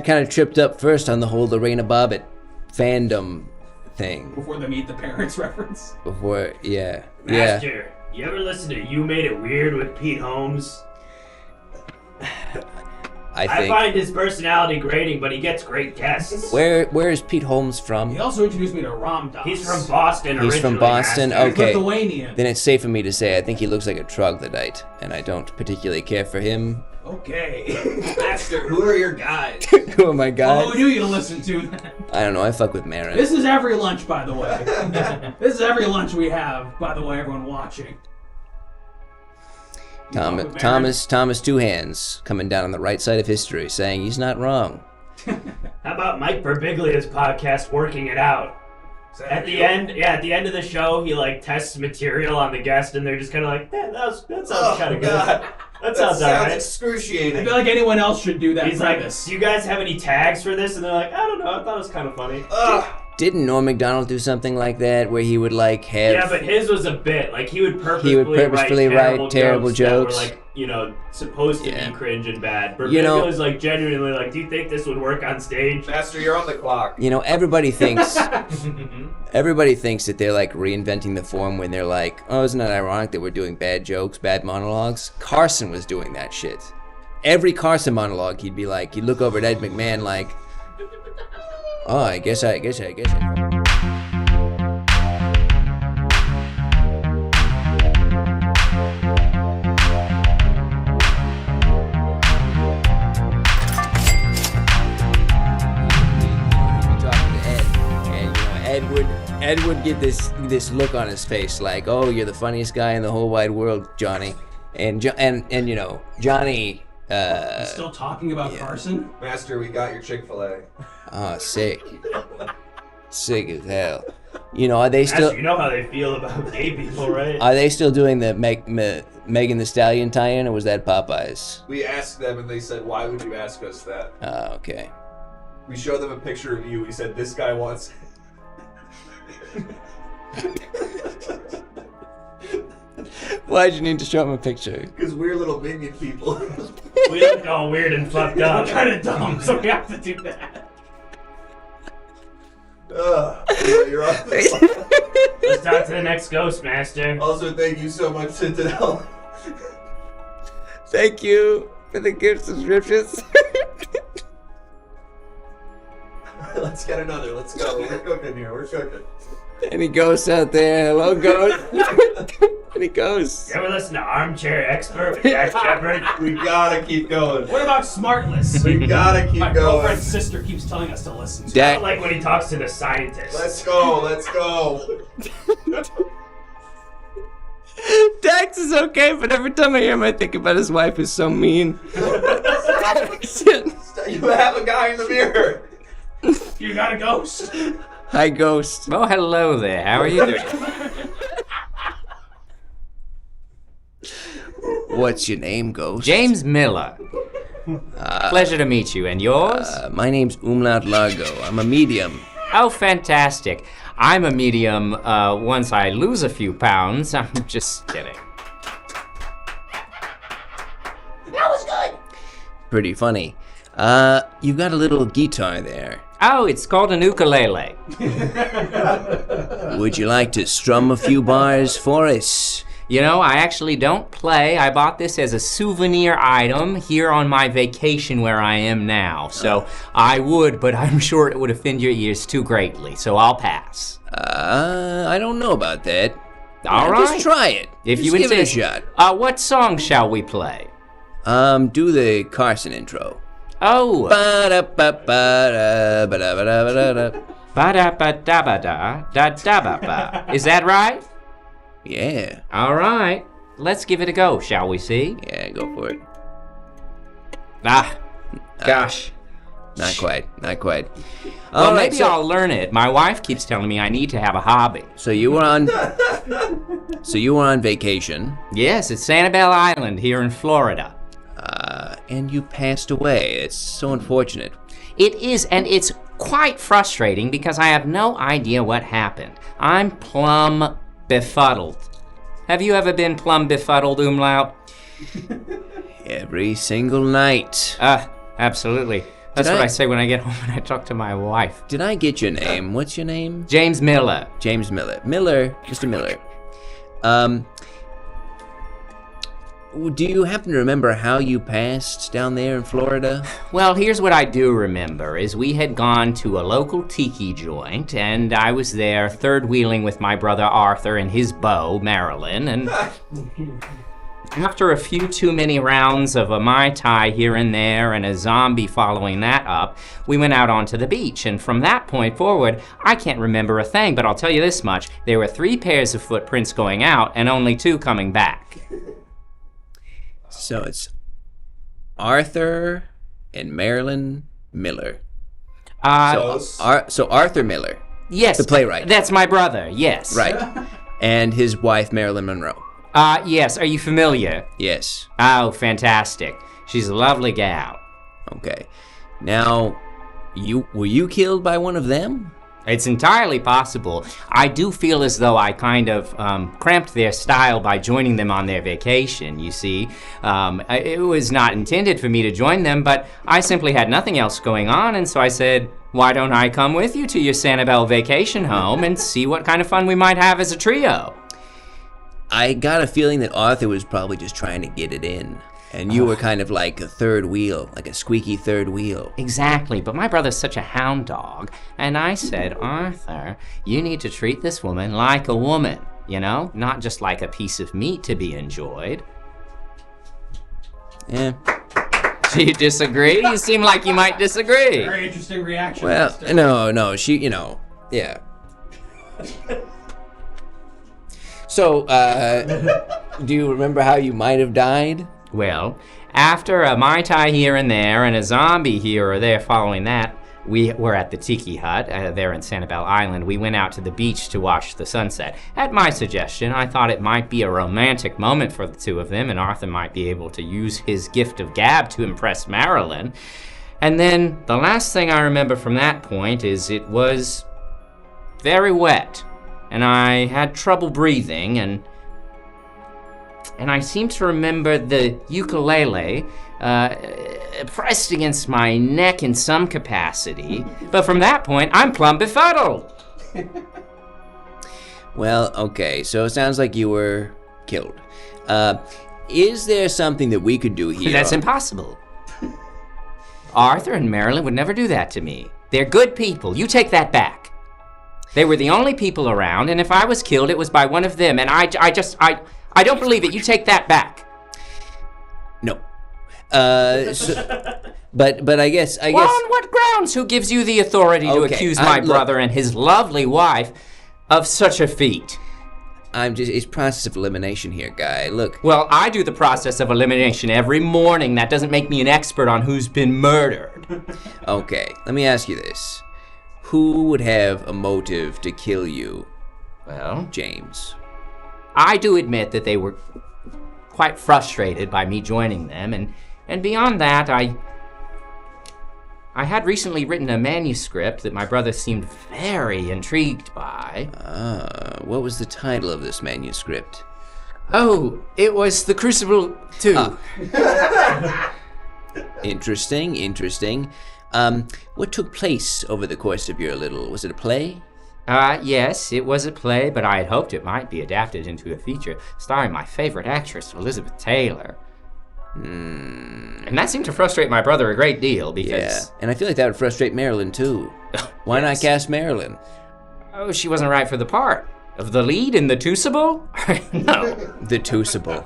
kind of tripped up first on the whole Lorena Bobbitt fandom thing. Before the Meet the Parents reference. Yeah. Master, you ever listen to You Made It Weird with Pete Holmes? I I think. find his personality grating, but he gets great guests. Where is Pete Holmes from? He also introduced me to Ram Dass. He's from Boston He's from originally, Boston? Master. Okay. He's Lithuanian. Then it's safe for me to say I think he looks like a troglodyte, and I don't particularly care for him. Okay. Master, who are your guys? Oh my Oh, god. who knew you to listen to? I don't know, I fuck with Marin. This is every lunch, by the way. This is every lunch we have, by the way, everyone watching. Thomas Two Hands coming down on the right side of history, saying he's not wrong. How about Mike Birbiglia's podcast, Working It Out? At the end of the show, he like tests material on the guest, and they're just kind of like, that sounds kind of good. That sounds alright. excruciating. I feel like anyone else should do that. He's like, premise. do you guys have any tags for this? And they're like, I don't know. I thought it was kind of funny. Didn't Norm Macdonald do something like that, where he would like have... Yeah, but his was a bit. Like he would purposefully write terrible jokes that were like, supposed to be cringe and bad. But You know- was like genuinely like, do you think this would work on stage? Master, you're on the clock. Everybody thinks that they're like reinventing the form when they're like, oh, isn't it ironic that we're doing bad jokes, bad monologues? Carson was doing that shit. Every Carson monologue, he'd look over at Ed McMahon like, oh, I guess. Ed would get this look on his face like, oh, you're the funniest guy in the whole wide world, Johnny. And Johnny... He's still talking about Carson? Master, we got your Chick-fil-A. Oh, sick. Sick as hell. Are they still... Master, you know how they feel about gay people, right? Are they still doing the Megan Thee Stallion tie-in, or was that Popeyes? We asked them and they said, why would you ask us that? Oh, okay. We showed them a picture of you. We said, this guy wants... Why'd you need to show him a picture? Because we're little minion people. We look all weird and fucked up. We're kind of dumb, so we have to do that. You're on the Let's talk to the next ghost, Master. Also, thank you so much, Citadel. Thank you for the gift subscriptions. Let's get another. Let's go. We're cooking here. We're cooking. Any ghosts out there? Hello, ghosts. Any ghosts? You ever listen to Armchair Expert with Jack Shepard? We gotta keep going. What about Smartless? We gotta keep My going. girlfriend's sister keeps telling us to listen to. Dak, I like when he talks to the scientists. Let's go. Let's go. Dax is okay, but every time I hear him, I think about his wife is so mean. You have a guy in the mirror. You got a ghost? Hi, Ghost. Oh, hello there. How are you doing? What's your name, Ghost? James Miller. Pleasure to meet you. And yours? My name's Umlaut Largo. I'm a medium. Oh, fantastic. I'm a medium once I lose a few pounds. I'm just kidding. That was good. Pretty funny. You've got a little guitar there. Oh, it's called an ukulele. Would you like to strum a few bars for us? You know, I actually don't play. I bought this as a souvenir item here on my vacation where I am now. So I would, but I'm sure it would offend your ears too greatly. So I'll pass. I don't know about that. All right. Just try it. If Just you give insist. it a shot. What song shall we play? Do the Carson intro. Oh. Ba-da-ba-ba-da, ba-da-ba-da-ba-da. Ba-da-ba-da-ba-da, da-da-ba-ba. Is that right? Yeah. All right. Let's give it a go, shall we see? Yeah, go for it. Ah, gosh. Not quite. Well, All right, maybe so, I'll learn it. My wife keeps telling me I need to have a hobby. So you were on vacation. Yes, it's Sanibel Island here in Florida. And you passed away. It's so unfortunate. It is, and it's quite frustrating because I have no idea what happened. I'm plumb befuddled. Have you ever been plumb befuddled, Umlaut? Every single night. Absolutely. That's what I say when I get home and I talk to my wife. Did I get your name? What's your name? James Miller. James Miller. Mr. Miller. Do you happen to remember how you passed down there in Florida? Well, here's what I do remember, is we had gone to a local tiki joint, and I was there third-wheeling with my brother Arthur and his beau, Marilyn, and after a few too many rounds of a Mai Tai here and there and a zombie following that up, we went out onto the beach, and from that point forward, I can't remember a thing, but I'll tell you this much, there were 3 pairs of footprints going out and only 2 coming back. So it's Arthur and Marilyn Miller. So Arthur Miller. Yes. The playwright. That's my brother, yes. Right. And his wife, Marilyn Monroe. Yes. Are you familiar? Yes. Oh, fantastic. She's a lovely gal. Okay. Now, were you killed by one of them? It's entirely possible. I do feel as though I kind of cramped their style by joining them on their vacation, you see. It was not intended for me to join them, but I simply had nothing else going on, and so I said, why don't I come with you to your Sanibel vacation home and see what kind of fun we might have as a trio? I got a feeling that Arthur was probably just trying to get it in. And you were kind of like a third wheel, like a squeaky third wheel. Exactly, but my brother's such a hound dog. And I said, Arthur, you need to treat this woman like a woman, you know? Not just like a piece of meat to be enjoyed. Yeah. Do you disagree? You seem like you might disagree. Very interesting reaction. Well, no, she, yeah. So, do you remember how you might have died? Well, after a Mai Tai here and there and a zombie here or there following that, we were at the Tiki Hut there in Sanibel Island. We went out to the beach to watch the sunset. At my suggestion, I thought it might be a romantic moment for the 2 of them, and Arthur might be able to use his gift of gab to impress Marilyn. And then the last thing I remember from that point is it was very wet, and I had trouble breathing, and I seem to remember the ukulele pressed against my neck in some capacity. But from that point, I'm plumb befuddled. Well, okay, so it sounds like you were killed. Is there something that we could do here? That's impossible. Arthur and Marilyn would never do that to me. They're good people. You take that back. They were the only people around, and if I was killed, it was by one of them, and I don't believe it. You take that back. No. But I guess. Well, on what grounds? Who gives you the authority to accuse my brother and his lovely wife of such a feat? It's process of elimination here, guy. Look. Well, I do the process of elimination every morning. That doesn't make me an expert on who's been murdered. Okay, let me ask you this. who would have a motive to kill you, Well, James? I do admit that they were quite frustrated by me joining them, and beyond that, I had recently written a manuscript that my brother seemed very intrigued by. What was the title of this manuscript? Oh, it was The Crucible 2. Interesting. What took place over the course of your was it a play? Yes, it was a play, but I had hoped it might be adapted into a feature starring my favorite actress, Elizabeth Taylor. And that seemed to frustrate my brother a great deal because... Yeah, and I feel like that would frustrate Marilyn too. Why not cast Marilyn? Oh, she wasn't right for the part of the lead in The Crucible? No. The Crucible.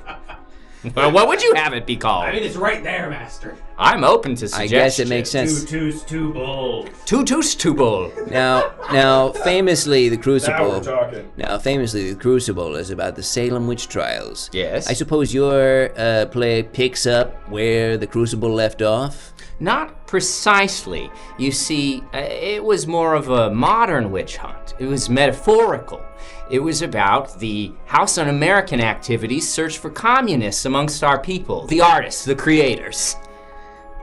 Well, what would you have it be called? I mean, it's right there, Master. I'm open to suggestions. I guess it makes sense. Two-toos-two-bull. Now, famously, The Crucible... Now we're talking. Now, famously, The Crucible is about the Salem witch trials. Yes. I suppose your play picks up where The Crucible left off? Not precisely. You see, it was more of a modern witch hunt. It was metaphorical. It was about the House Un-American activities search for communists amongst our people, the artists, the creators.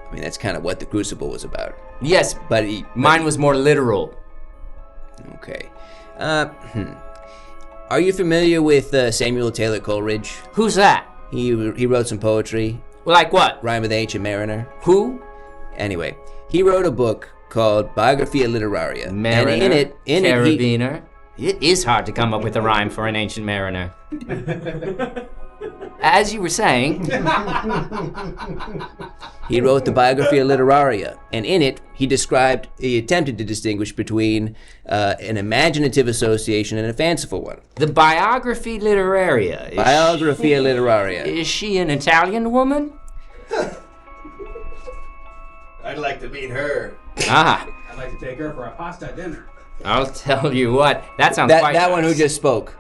I mean, that's kind of what The Crucible was about. Yes, but mine was more literal. Okay. Are you familiar with Samuel Taylor Coleridge? Who's that? He wrote some poetry. Like what? Rhyme with Ancient Mariner. Who? Anyway, he wrote a book called Biographia Literaria. Mariner, and in it, carabiner. It is hard to come up with a rhyme for an ancient mariner. As you were saying... He wrote the Biographia Literaria, and in it, he attempted to distinguish between an imaginative association and a fanciful one. The Biographia Literaria. Biographia Literaria. Is she an Italian woman? I'd like to meet her. Ah. I'd like to take her for a pasta dinner. I'll tell you what, that sounds quite That nice. one who just spoke.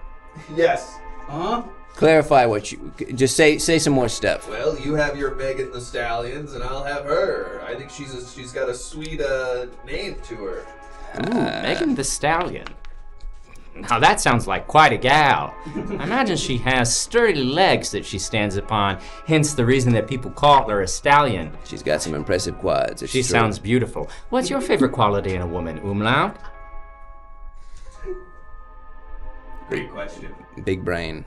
Yes. Huh? Clarify what you... Just say some more stuff. Well, you have your Megan the Stallions, and I'll have her. I think she's got a sweet name to her. Ooh, Megan the Stallion. Now that sounds like quite a gal. I imagine she has sturdy legs that she stands upon, hence the reason that people call her a stallion. She's got some impressive quads. She sounds beautiful. What's your favorite quality in a woman, Umlaut? Great question. Big brain.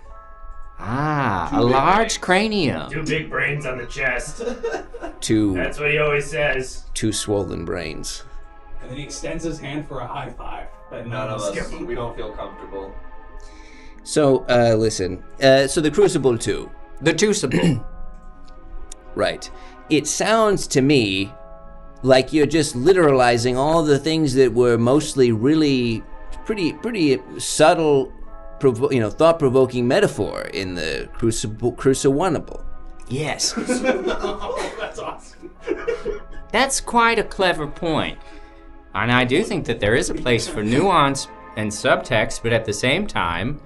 Ah, a large cranium. 2 big brains on the chest. That's what he always says. 2 swollen brains. And then he extends his hand for a high five. But None of us, we don't feel comfortable. So, listen. So the Crucible 2. The Crucible. Right. It sounds to me like you're just literalizing all the things that were mostly really pretty subtle, thought-provoking metaphor in the Crucible. Yes. That's awesome. That's quite a clever point. And I do think that there is a place for nuance and subtext, but at the same time,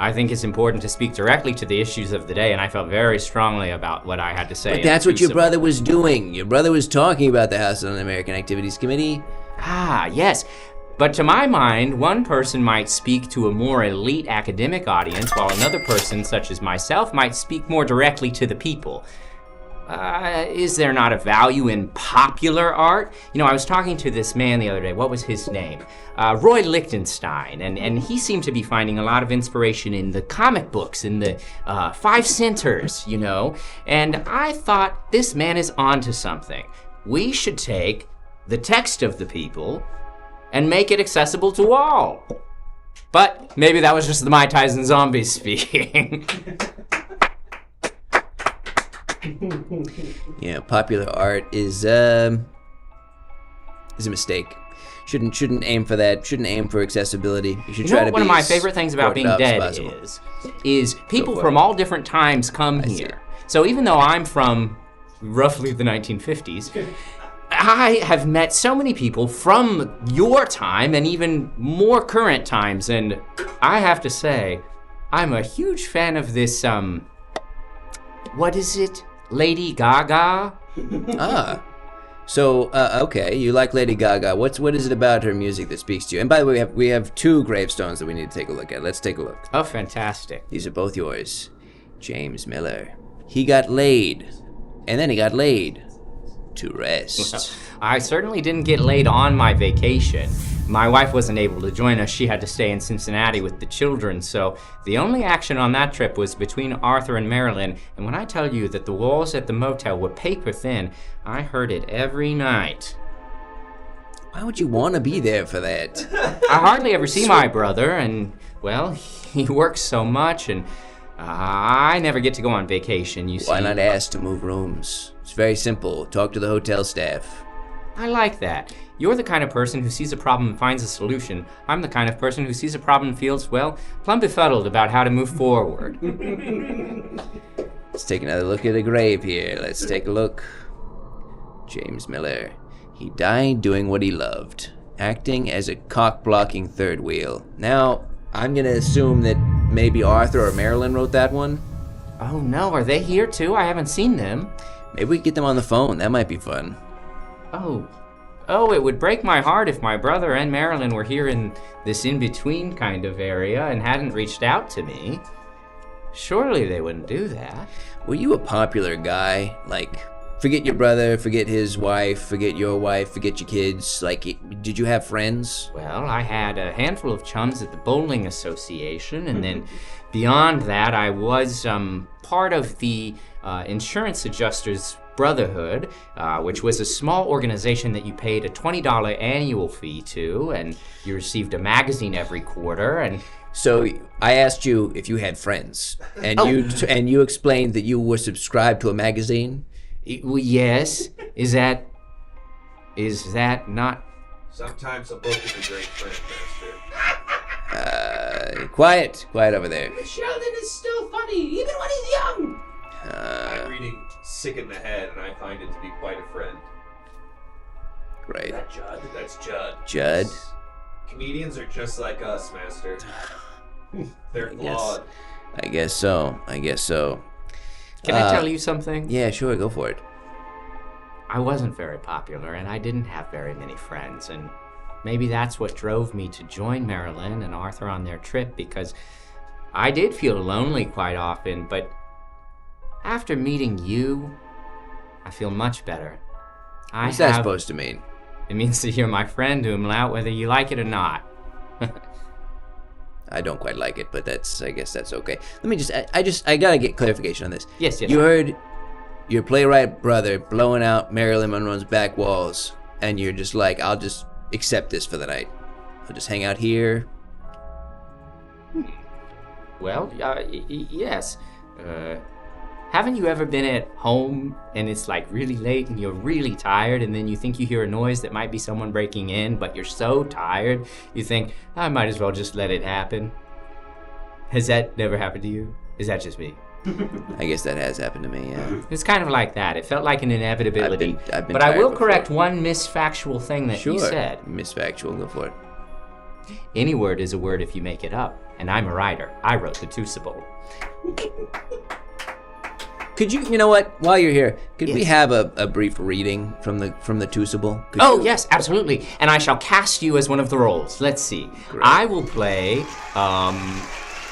I think it's important to speak directly to the issues of the day, and I felt very strongly about what I had to say. But that's what your brother was doing. Your brother was talking about the House Un-American Activities Committee. Ah, yes. But to my mind, one person might speak to a more elite academic audience, while another person, such as myself, might speak more directly to the people. Is there not a value in popular art? I was talking to this man the other day. What was his name? Roy Lichtenstein. And he seemed to be finding a lot of inspiration in the comic books, in the 5 centers, And I thought, this man is onto something. We should take the text of the people and make it accessible to all. But maybe that was just the Mai Tais and Zombies speaking. Yeah, popular art is a mistake. Shouldn't aim for that. Shouldn't aim for accessibility. You should try to be one of my favorite things about being dead is people from all different times come here. So even though I'm from roughly the 1950s, I have met so many people from your time and even more current times, and I have to say, I'm a huge fan of this, what is it? Lady Gaga? So, okay, you like Lady Gaga. What is it about her music that speaks to you? And by the way, we have 2 gravestones that we need to take a look at. Let's take a look. Oh, fantastic. These are both yours. James Miller. He got laid. And then he got laid. To rest. I certainly didn't get laid on my vacation. My wife wasn't able to join us. She had to stay in Cincinnati with the children, so the only action on that trip was between Arthur and Marilyn, and when I tell you that the walls at the motel were paper thin, I heard it every night. Why would you want to be there for that? I hardly ever see my brother, and, well, he works so much, and I never get to go on vacation, you see. Why not ask to move rooms? It's very simple. Talk to the hotel staff. I like that. You're the kind of person who sees a problem and finds a solution. I'm the kind of person who sees a problem and feels, well, plumb befuddled about how to move forward. Let's take another look at a grave here. Let's take a look. James Miller. He died doing what he loved, acting as a cock-blocking third wheel. Now, I'm gonna assume that maybe Arthur or Marilyn wrote that one. Oh no, are they here too? I haven't seen them. Maybe we can get them on the phone. That might be fun. Oh, it would break my heart if my brother and Marilyn were here in this in-between kind of area and hadn't reached out to me. Surely they wouldn't do that. Were you a popular guy? Like, forget your brother, forget his wife, forget your wife, forget your kids. Like, did you have friends? Well, I had a handful of chums at the bowling association, and then beyond that, I was part of the insurance adjusters Brotherhood, which was a small organization that you paid a $20 annual fee to, and you received a magazine every quarter. And so I asked you if you had friends, and you explained that you were subscribed to a magazine. Well, yes. Is that not? Sometimes a book is a great friend, Master. Quiet over there. Sheldon is still funny, even when he's young. I'm reading Sick in the Head, and I find it to be quite a friend. Great. Is that Judd? That's Judd. Judd? Comedians are just like us, Master. They're flawed. I guess so. Can I tell you something? Yeah, sure, go for it. I wasn't very popular, and I didn't have very many friends, and maybe that's what drove me to join Marilyn and Arthur on their trip, because I did feel lonely quite often, but after meeting you, I feel much better. What's that supposed to mean? It means that you're my friend, Umlaut, whether you like it or not. I don't quite like it, but I guess that's okay. Let me I gotta get clarification on this. Yes. You heard your playwright brother blowing out Marilyn Monroe's back walls, and you're just like, I'll just accept this for the night. I'll just hang out here. Well, yes. Haven't you ever been at home and it's like really late and you're really tired, and then you think you hear a noise that might be someone breaking in, but you're so tired you think, I might as well just let it happen? Has that never happened to you? Is that just me? I guess that has happened to me, yeah. It's kind of like that. It felt like an inevitability. I've been but I will before. correct one misfactual thing that you said. Misfactual, go for it. Any word is a word if you make it up, and I'm a writer. I wrote the Tusible. Could you know what? While you're here, could we have a brief reading from the Tusible? Yes, absolutely. And I shall cast you as one of the roles. Let's see. Great. I will play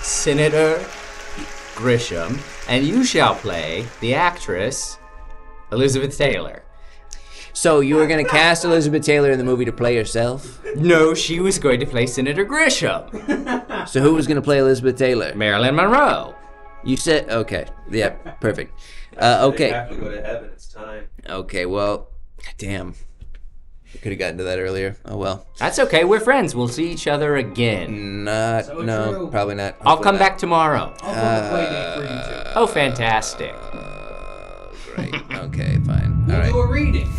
Senator Grisham, and you shall play the actress Elizabeth Taylor. So you were going to cast Elizabeth Taylor in the movie to play herself? No, she was going to play Senator Grisham. So who was going to play Elizabeth Taylor? Marilyn Monroe. You said, okay. Yeah, perfect. Okay. They have to go to heaven. It's time. Okay, well, damn. We could have gotten to that earlier. Oh, well. That's okay. We're friends. We'll see each other again. No, probably not. I'll come back tomorrow. I'll hold the play date for you too. Oh, fantastic. Great. Okay, fine. We'll All right. do a reading.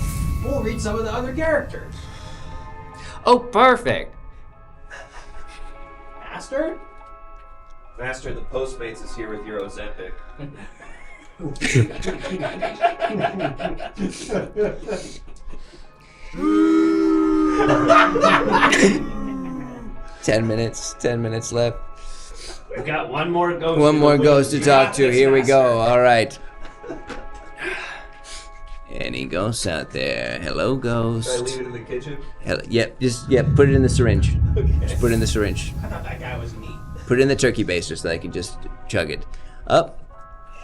We'll read some of the other characters. Oh, perfect. Master? Master, the Postmates is here with your Ozempic. 10 minutes left. We've got one more ghost. One more ghost to talk to. Here we go. All right. Any ghosts out there? Hello, ghost. Should I leave it in the kitchen? Put it in the syringe. Just put it in the syringe. I thought that guy was neat. Put it in the turkey baster so that I can just chug it. Up.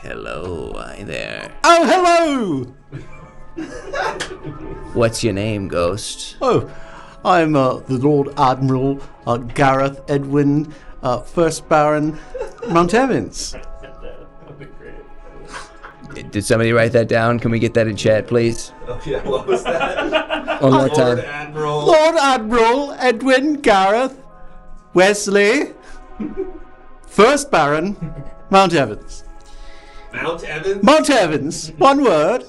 Hello, hi there. Oh, hello! What's your name, ghost? Oh, I'm the Lord Admiral Gareth Edwin, 1st Baron Mount Evans. Did somebody write that down? Can we get that in chat, please? Oh yeah, what was that? One more time. Lord Admiral Edwin Gareth Wesley, 1st Baron Mount Evans. Mount Evans? Mount Evans, one word.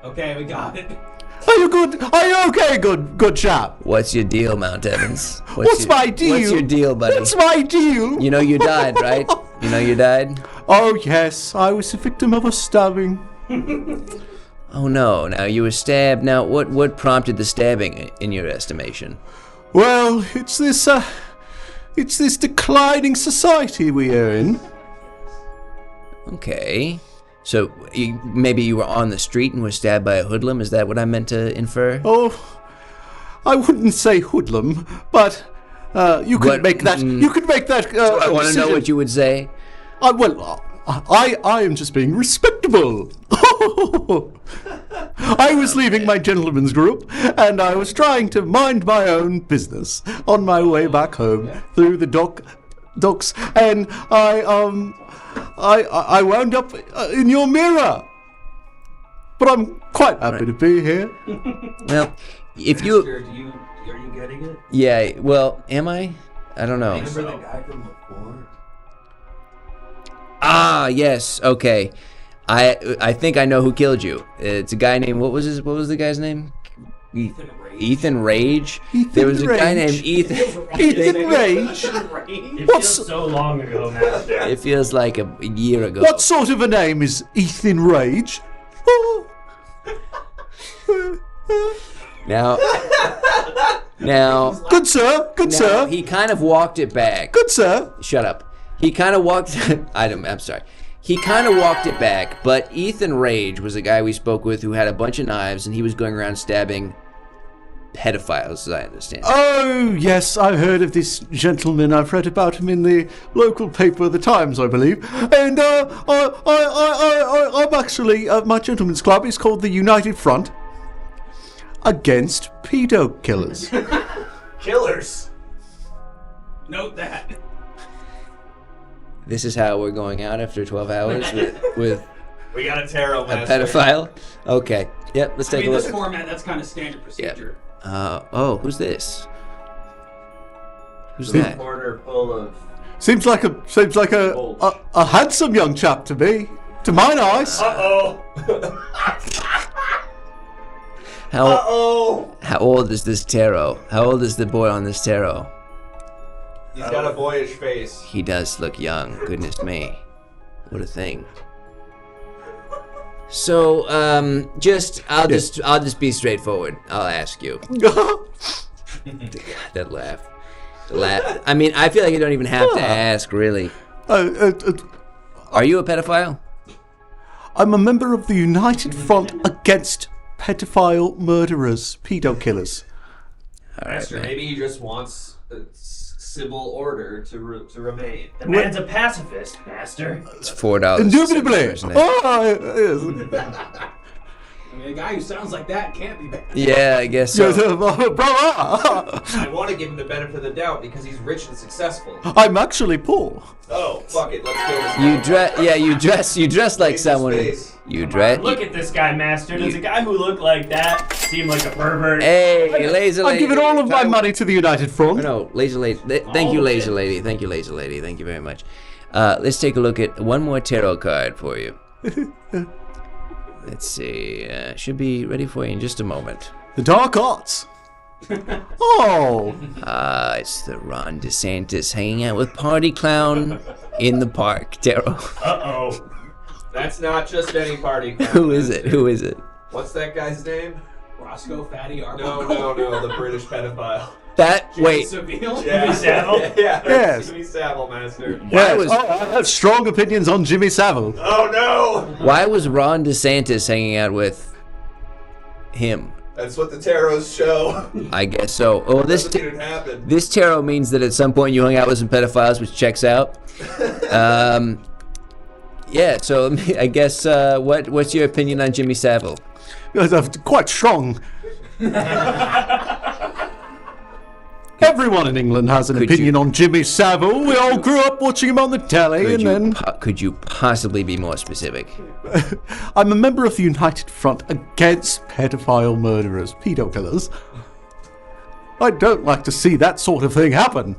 Okay, we got it. Are you good? Are you okay, good chap? What's your deal, Mount Evans? What's my deal? What's your deal, buddy? What's my deal? You know you died, right? You know you died? Oh, yes, I was a victim of a stabbing. Oh no, now you were stabbed. Now what prompted the stabbing in your estimation? Well, it's this declining society we are in. Okay. So maybe you were on the street and were stabbed by a hoodlum? Is that what I meant to infer? Oh, I wouldn't say hoodlum, but you could make that. You could make that. I want to know what you would say. I am just being respectable. I was leaving my gentleman's group, and I was trying to mind my own business on my way back home through the docks, and I wound up in your mirror. But I'm quite happy to be here. Well, if Master, are you getting it? Yeah, well, am I? I don't know. Remember the guy from before? Ah, yes. Okay. I think I know who killed you. It's a guy named what was the guy's name? Ethan Rage. There was a guy named Ethan. Ethan Rage. It feels so long ago, Master. It feels like a year ago. What sort of a name is Ethan Rage? Now, good sir, good sir. He kind of walked it back. Good sir. Shut up. He kind of walked. I'm sorry. He kind of walked it back, but Ethan Rage was a guy we spoke with who had a bunch of knives, and he was going around stabbing pedophiles, as I understand. Oh, yes, I've heard of this gentleman. I've read about him in the local paper, The Times, I believe. And I'm actually, my gentleman's club is called the United Front Against Pedo Killers. Killers? Note that. This is how we're going out after 12 hours with we got a tarot a master. pedophile? Okay. Yep, let's take a look. This format, that's kind of standard procedure. Who's this? Who's The that? corner full of... Seems like a handsome young chap to me, to mine eyes. Uh-oh. How old is this tarot? How old is the boy on this tarot? He's got a boyish face. He does look young. Goodness me. What a thing. So, I'll just be straightforward. I'll ask you. That laugh. I mean, I feel like you don't even have to ask, really. Are you a pedophile? I'm a member of the United Front Against Pedophile Murderers, Pedo Killers. All right, Master, man. maybe he just wants civil order to remain. The man's a pacifist, Master. It's $4. Indubitably. I mean, a guy who sounds like that can't be bad. Yeah, I guess so. I want to give him the benefit of the doubt because he's rich and successful. I'm actually poor. Oh, fuck it, let's kill this You dress like Face someone. his face. You dress. Look at this guy, Master. Does a guy who looked like that seem like a pervert? Hey, laser lady. I'm giving all of my money to the United Front. No, laser lady. Thank you, laser lady. Thank you, laser lady. Thank you very much. Let's take a look at one more tarot card for you. Let's see. Should be ready for you in just a moment. The Dark Arts. Oh. It's the Ron DeSantis hanging out with Party Clown in the park tarot. Uh-oh. That's not just any party. Who is it? Who is it? What's that guy's name? Roscoe Fatty Arbuckle. No, the British pedophile. Wait. Jimmy Savile? Yeah. Yes. Jimmy Savile, master. Yes. I have strong opinions on Jimmy Savile. Oh no! Why was Ron DeSantis hanging out with him? That's what the tarots show. I guess so. Oh, Doesn't mean it happened. this tarot means that at some point you hung out with some pedophiles, which checks out. Yeah. So I guess what's your opinion on Jimmy Savile? Quite strong. Everyone in England has an opinion on Jimmy Savile. We all grew up watching him on the telly, Could you possibly be more specific? I'm a member of the United Front Against Pedophile Murderers, pedo killers. I don't like to see that sort of thing happen.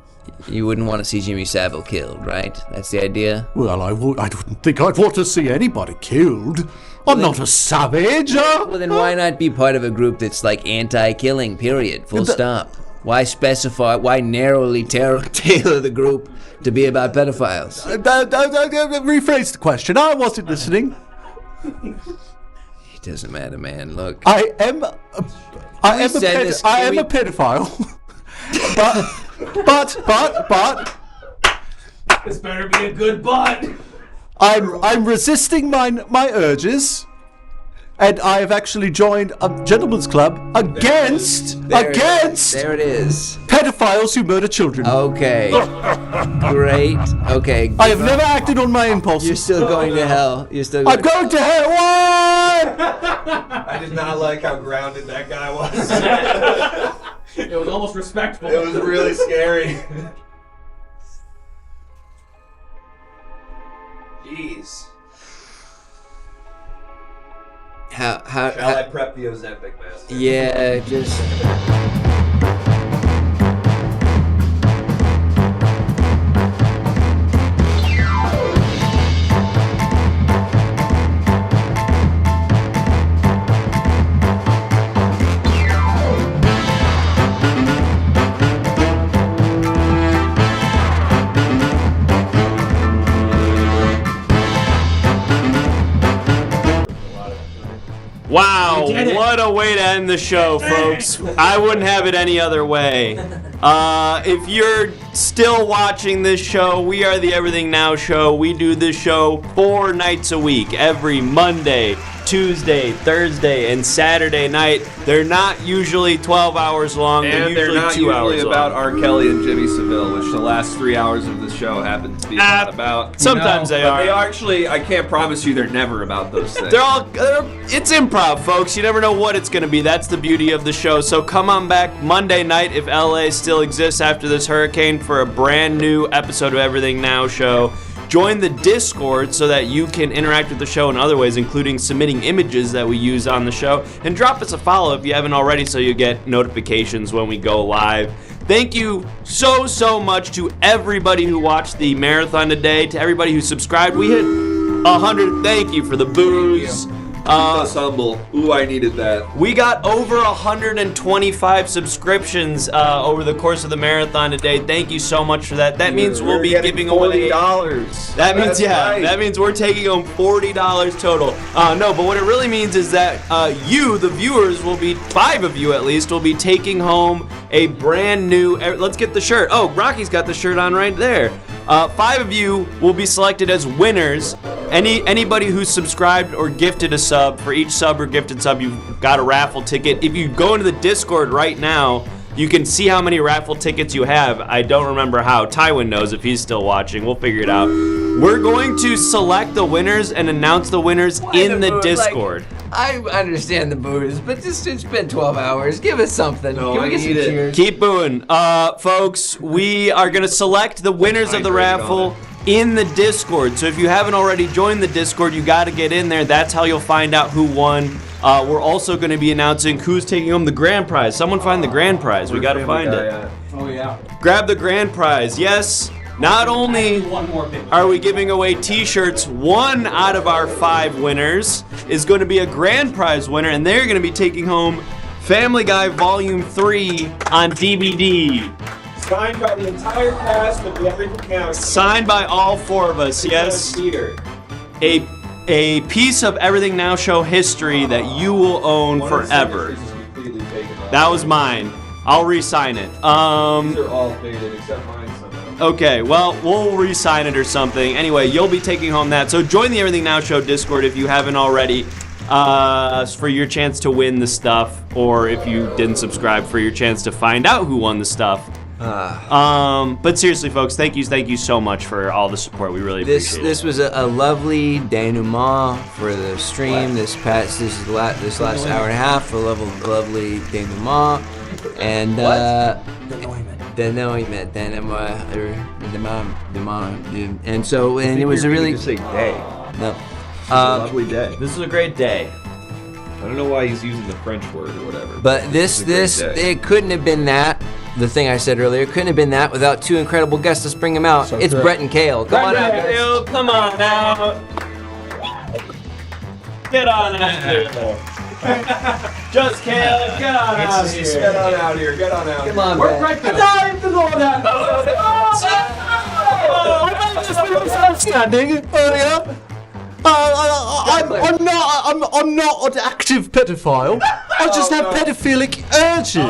You wouldn't want to see Jimmy Savile killed, right? That's the idea? Well, I wouldn't think I'd want to see anybody killed. I'm not a savage. Well, then why not be part of a group that's like anti-killing, period, full stop? Why specify, why narrowly tailor the group to be about pedophiles? Rephrase the question. I wasn't listening. It doesn't matter, man. Look. I am a pedophile. but This better be a good butt. I'm resisting my urges. And I have actually joined a gentleman's club against There it is. pedophiles who murder children. Okay. Great. Okay. I have never acted on my impulses. You're still going to hell. I'm going to hell. What? I did not like how grounded that guy was. It was almost respectful. It was really scary. Jeez. How Shall I prep the Ozempic, master? Yeah, just. Wow, what a way to end the show, folks. I wouldn't have it any other way. If you're still watching this show, we are the Everything Now Show. We do this show 4 nights a week, every Monday, Tuesday, Thursday, and Saturday night. They're not usually 12 hours long. And they're not 2 hours usually about R. Kelly and Jimmy Savile, which the last 3 hours of the show happen to be about. Sometimes they are. But they are actually, I can't promise you they're never about those things. It's improv, folks. You never know what it's going to be. That's the beauty of the show. So come on back Monday night, if LA still exists after this hurricane, for a brand new episode of Everything Now Show. Join the Discord so that you can interact with the show in other ways, including submitting images that we use on the show. And drop us a follow if you haven't already so you get notifications when we go live. Thank you so much to everybody who watched the marathon today, to everybody who subscribed. We hit 100. Thank you for the booze. Keep us humble. Ooh, I needed that. We got over 125 subscriptions over the course of the marathon today. Thank you so much for that. That means we'll be giving away $40. That means we're taking home $40 total. No, but what it really means is that you, the viewers, will be 5 of you at least, will be taking home a brand new. Let's get the shirt. Oh, Rocky's got the shirt on right there. 5 of you will be selected as winners. Anybody who subscribed or gifted a sub, for each sub or gifted sub, you've got a raffle ticket. If you go into the Discord right now, you can see how many raffle tickets you have. I don't remember how. Tywin knows if he's still watching. We'll figure it out. We're going to select the winners and announce the winners in the Discord. I understand the booze, but it's been 12 hours. Give us something. Can we get some cheers? Keep booing. Folks, we are going to select the winners of the raffle in the Discord. So if you haven't already joined the Discord, you got to get in there. That's how you'll find out who won. We're also going to be announcing who's taking home the grand prize. Someone find the grand prize. We got to find it. Oh, yeah. Grab the grand prize. Yes. Not only are we giving away t-shirts, 1 out of our 5 winners is going to be a grand prize winner, and they're going to be taking home Family Guy Volume 3 on DVD. Signed by the entire cast of the Everything Now. Signed by all 4 of us, yes. A piece of Everything Now Show history that you will own forever. That was mine. I'll re-sign it. These are all faded except mine somehow. Okay, well, we'll re-sign it or something. Anyway, you'll be taking home that. So join the Everything Now Show Discord if you haven't already, for your chance to win the stuff, or if you didn't subscribe, for your chance to find out who won the stuff. But seriously, folks, thank you so much for all the support. We really appreciate it. This was a lovely denouement for the stream. This last hour and a half, a lovely denouement, and and so it was a really say day. No. A lovely day. This is a great day. I don't know why he's using the French word or whatever. But it couldn't have been that. The thing I said earlier couldn't have been that without two incredible guests. Let's bring them out. So it's true. Brett and Kale. Come on out, guys. Kale, come on out. Get on out here. Just Kale, get on out here. Get on out here. Get on out. Come on, We're Brett. right behind the Lord. Standing earlier. I'm not an active pedophile. I just have pedophilic urges.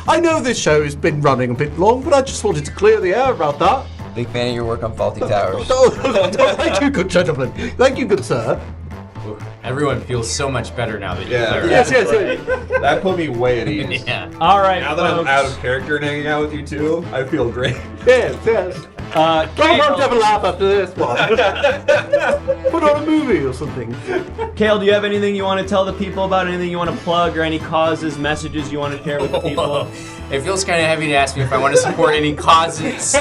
I know this show has been running a bit long, but I just wanted to clear the air about that. Big fan of your work on Faulty Towers. Thank you, good gentlemen. Thank you, good sir. Everyone feels so much better now that you're there. Yes. That put me way at ease. Yeah. All right, Now that I'm folks. out of character and hanging out with you two, I feel great. Yes. Kale, Don't have a laugh after this one. Put on a movie or something. Kale, do you have anything you want to tell the people about? Anything you want to plug, or any causes, messages you want to share with the people? It feels kind of heavy to ask me if I want to support any causes.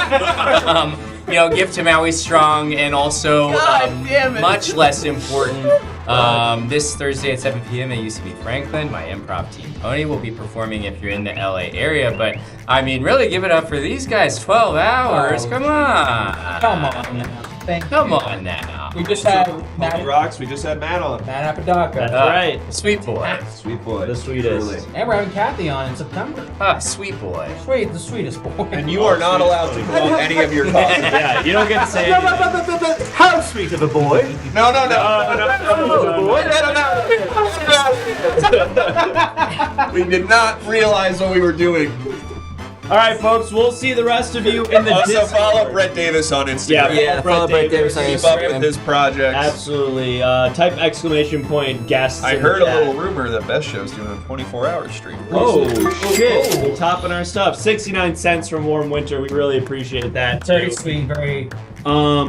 Give to Maui Strong, and also much less important. This Thursday at 7 p.m. at UCB Franklin, my improv team Pony will be performing if you're in the LA area. But I mean, really give it up for these guys. 12 hours. Come on. Come on now. Come on now. We just had Matt Rocks, we just had Matt on. Matt Apodaca. That's right. Sweet boy. Sweet boy. The sweetest. Truly. And we're having Kathy on in September. Sweet boy. Sweet, the sweetest boy. And you are not allowed to promote any of your causes. Yeah, you don't get to say anything. How sweet of a boy. No. We did not realize what we were doing. All right, folks, we'll see the rest of you in the Also Discord. follow Brett Davis on Instagram. Yeah, follow Brett Davis on Keep up Instagram. with his projects. Absolutely. Type exclamation point guests. I in the heard a chat. little rumor that Best Show's doing a 24-hour stream. Oh, shit. We're topping our stuff. 69 cents from Warm Winter. We really appreciate that. Very sweet, very.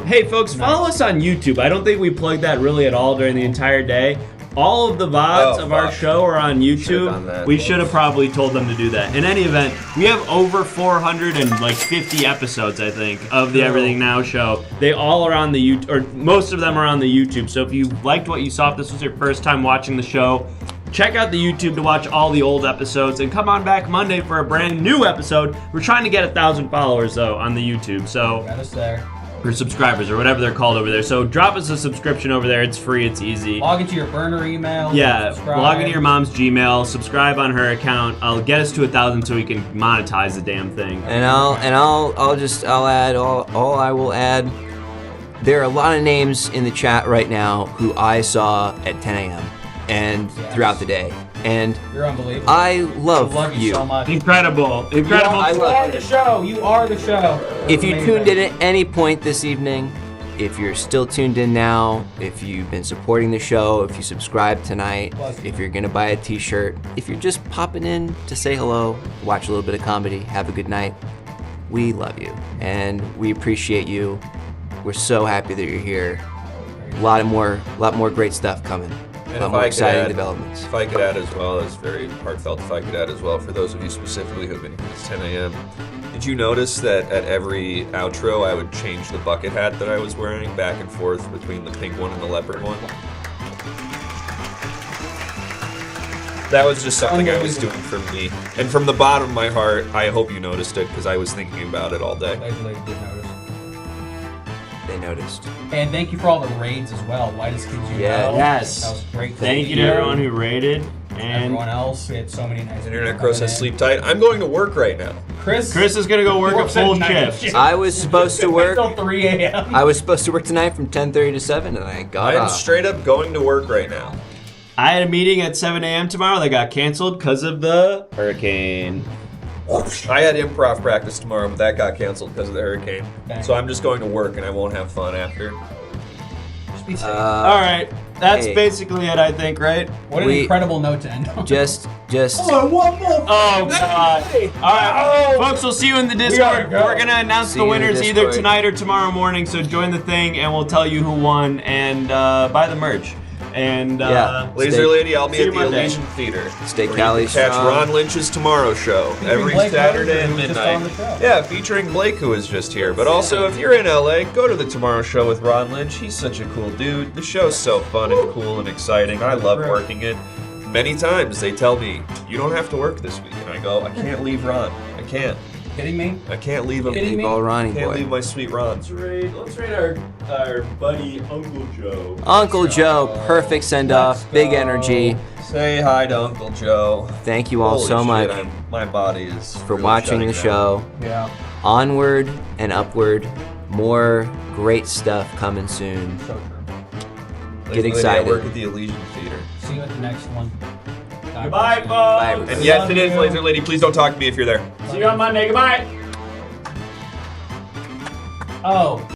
Hey, folks, follow us on YouTube. I don't think we plugged that really at all during the entire day. All of the VODs of our show are on YouTube. We should have probably told them to do that. In any event, we have over 450 episodes, I think, of the Everything Now show. They all are on the YouTube, or most of them are on the YouTube. So if you liked what you saw, if this was your first time watching the show, check out the YouTube to watch all the old episodes, and come on back Monday for a brand new episode. We're trying to get 1,000 followers though on the YouTube, so Got us there. or subscribers or whatever they're called over there. So drop us a subscription over there. It's free. It's easy. Log into your burner email. Yeah, subscribe. log into your mom's Gmail. Subscribe on her account. I'll get us to 1,000 so we can monetize the damn thing. And I'll add all I will add. There are a lot of names in the chat right now who I saw at 10 a.m. and throughout the day. And You're unbelievable. I love you so much. Incredible. You are the show. You are the show. If you tuned in at any point this evening, if you're still tuned in now, if you've been supporting the show, if you subscribed tonight, if you're gonna buy a t-shirt, if you're just popping in to say hello, watch a little bit of comedy, have a good night, we love you and we appreciate you. We're so happy that you're here. A lot more great stuff coming. A lot more exciting developments. If I could add as well, as very heartfelt, if I could add as well, for those of you specifically who have been here since 10 a.m., did you notice that at every outro I would change the bucket hat that I was wearing back and forth between the pink one and the leopard one? That was just something I was doing for me. And from the bottom of my heart, I hope you noticed it, because I was thinking about it all day. They noticed. And thank you for all the raids as well. Whitest Kids You Yeah. Know. Yes. That was great. Thank you to everyone who raided. And everyone else. We had so many nice Internet Crow says sleep tight. I'm going to work right now. Chris is going to go work a full shift. I was supposed to work until 3 a.m. I was supposed to work tonight from 10:30 to 7, and I got I am off. straight up going to work right now. I had a meeting at 7 a.m. tomorrow that got canceled because of the hurricane. I had improv practice tomorrow, but that got canceled because of the hurricane. Okay. So I'm just going to work and I won't have fun after. Just be safe. All right, that's hey. basically it, I think, right? What an incredible note to end on. Just. Oh, one more. Oh God! All right, folks, we'll see you in the Discord. go. We're gonna announce See the you in the winners either Discord. tonight or tomorrow morning. So join the thing, and we'll tell you who won and buy the merch. And Yeah. Laser Lady, I'll be See at you the Monday. Elysian Theater. Stay where Cali you can catch strong. Ron Lynch's Tomorrow Show every Blake Saturday Rose, at who was just on the midnight. show. Yeah, featuring Blake, who was just here. But also, if you're in LA, go to the Tomorrow Show with Ron Lynch. He's such a cool dude. The show's so fun and cool and exciting. I love working it. Many times they tell me, you don't have to work this week. And I go, I can't leave Ron. I can't. Kidding me? I can't leave him. Kidding me? All Ronnie Can't boy. leave my sweet Ron. Let's rate our buddy Uncle Joe. Uncle Joe, perfect send off, big energy. Say hi to Uncle Joe. Thank you all Holy so shit, much my body is for really watching shutting the down. show. Yeah. Onward and upward. More great stuff coming soon. So true. Get Lady, excited. I work at the Elysian Theater. See you at the next one. Goodbye, folks. Bye, everybody. And yes, it is, Laser Lady. Please don't talk to me if you're there. See you on Monday. Goodbye. Oh.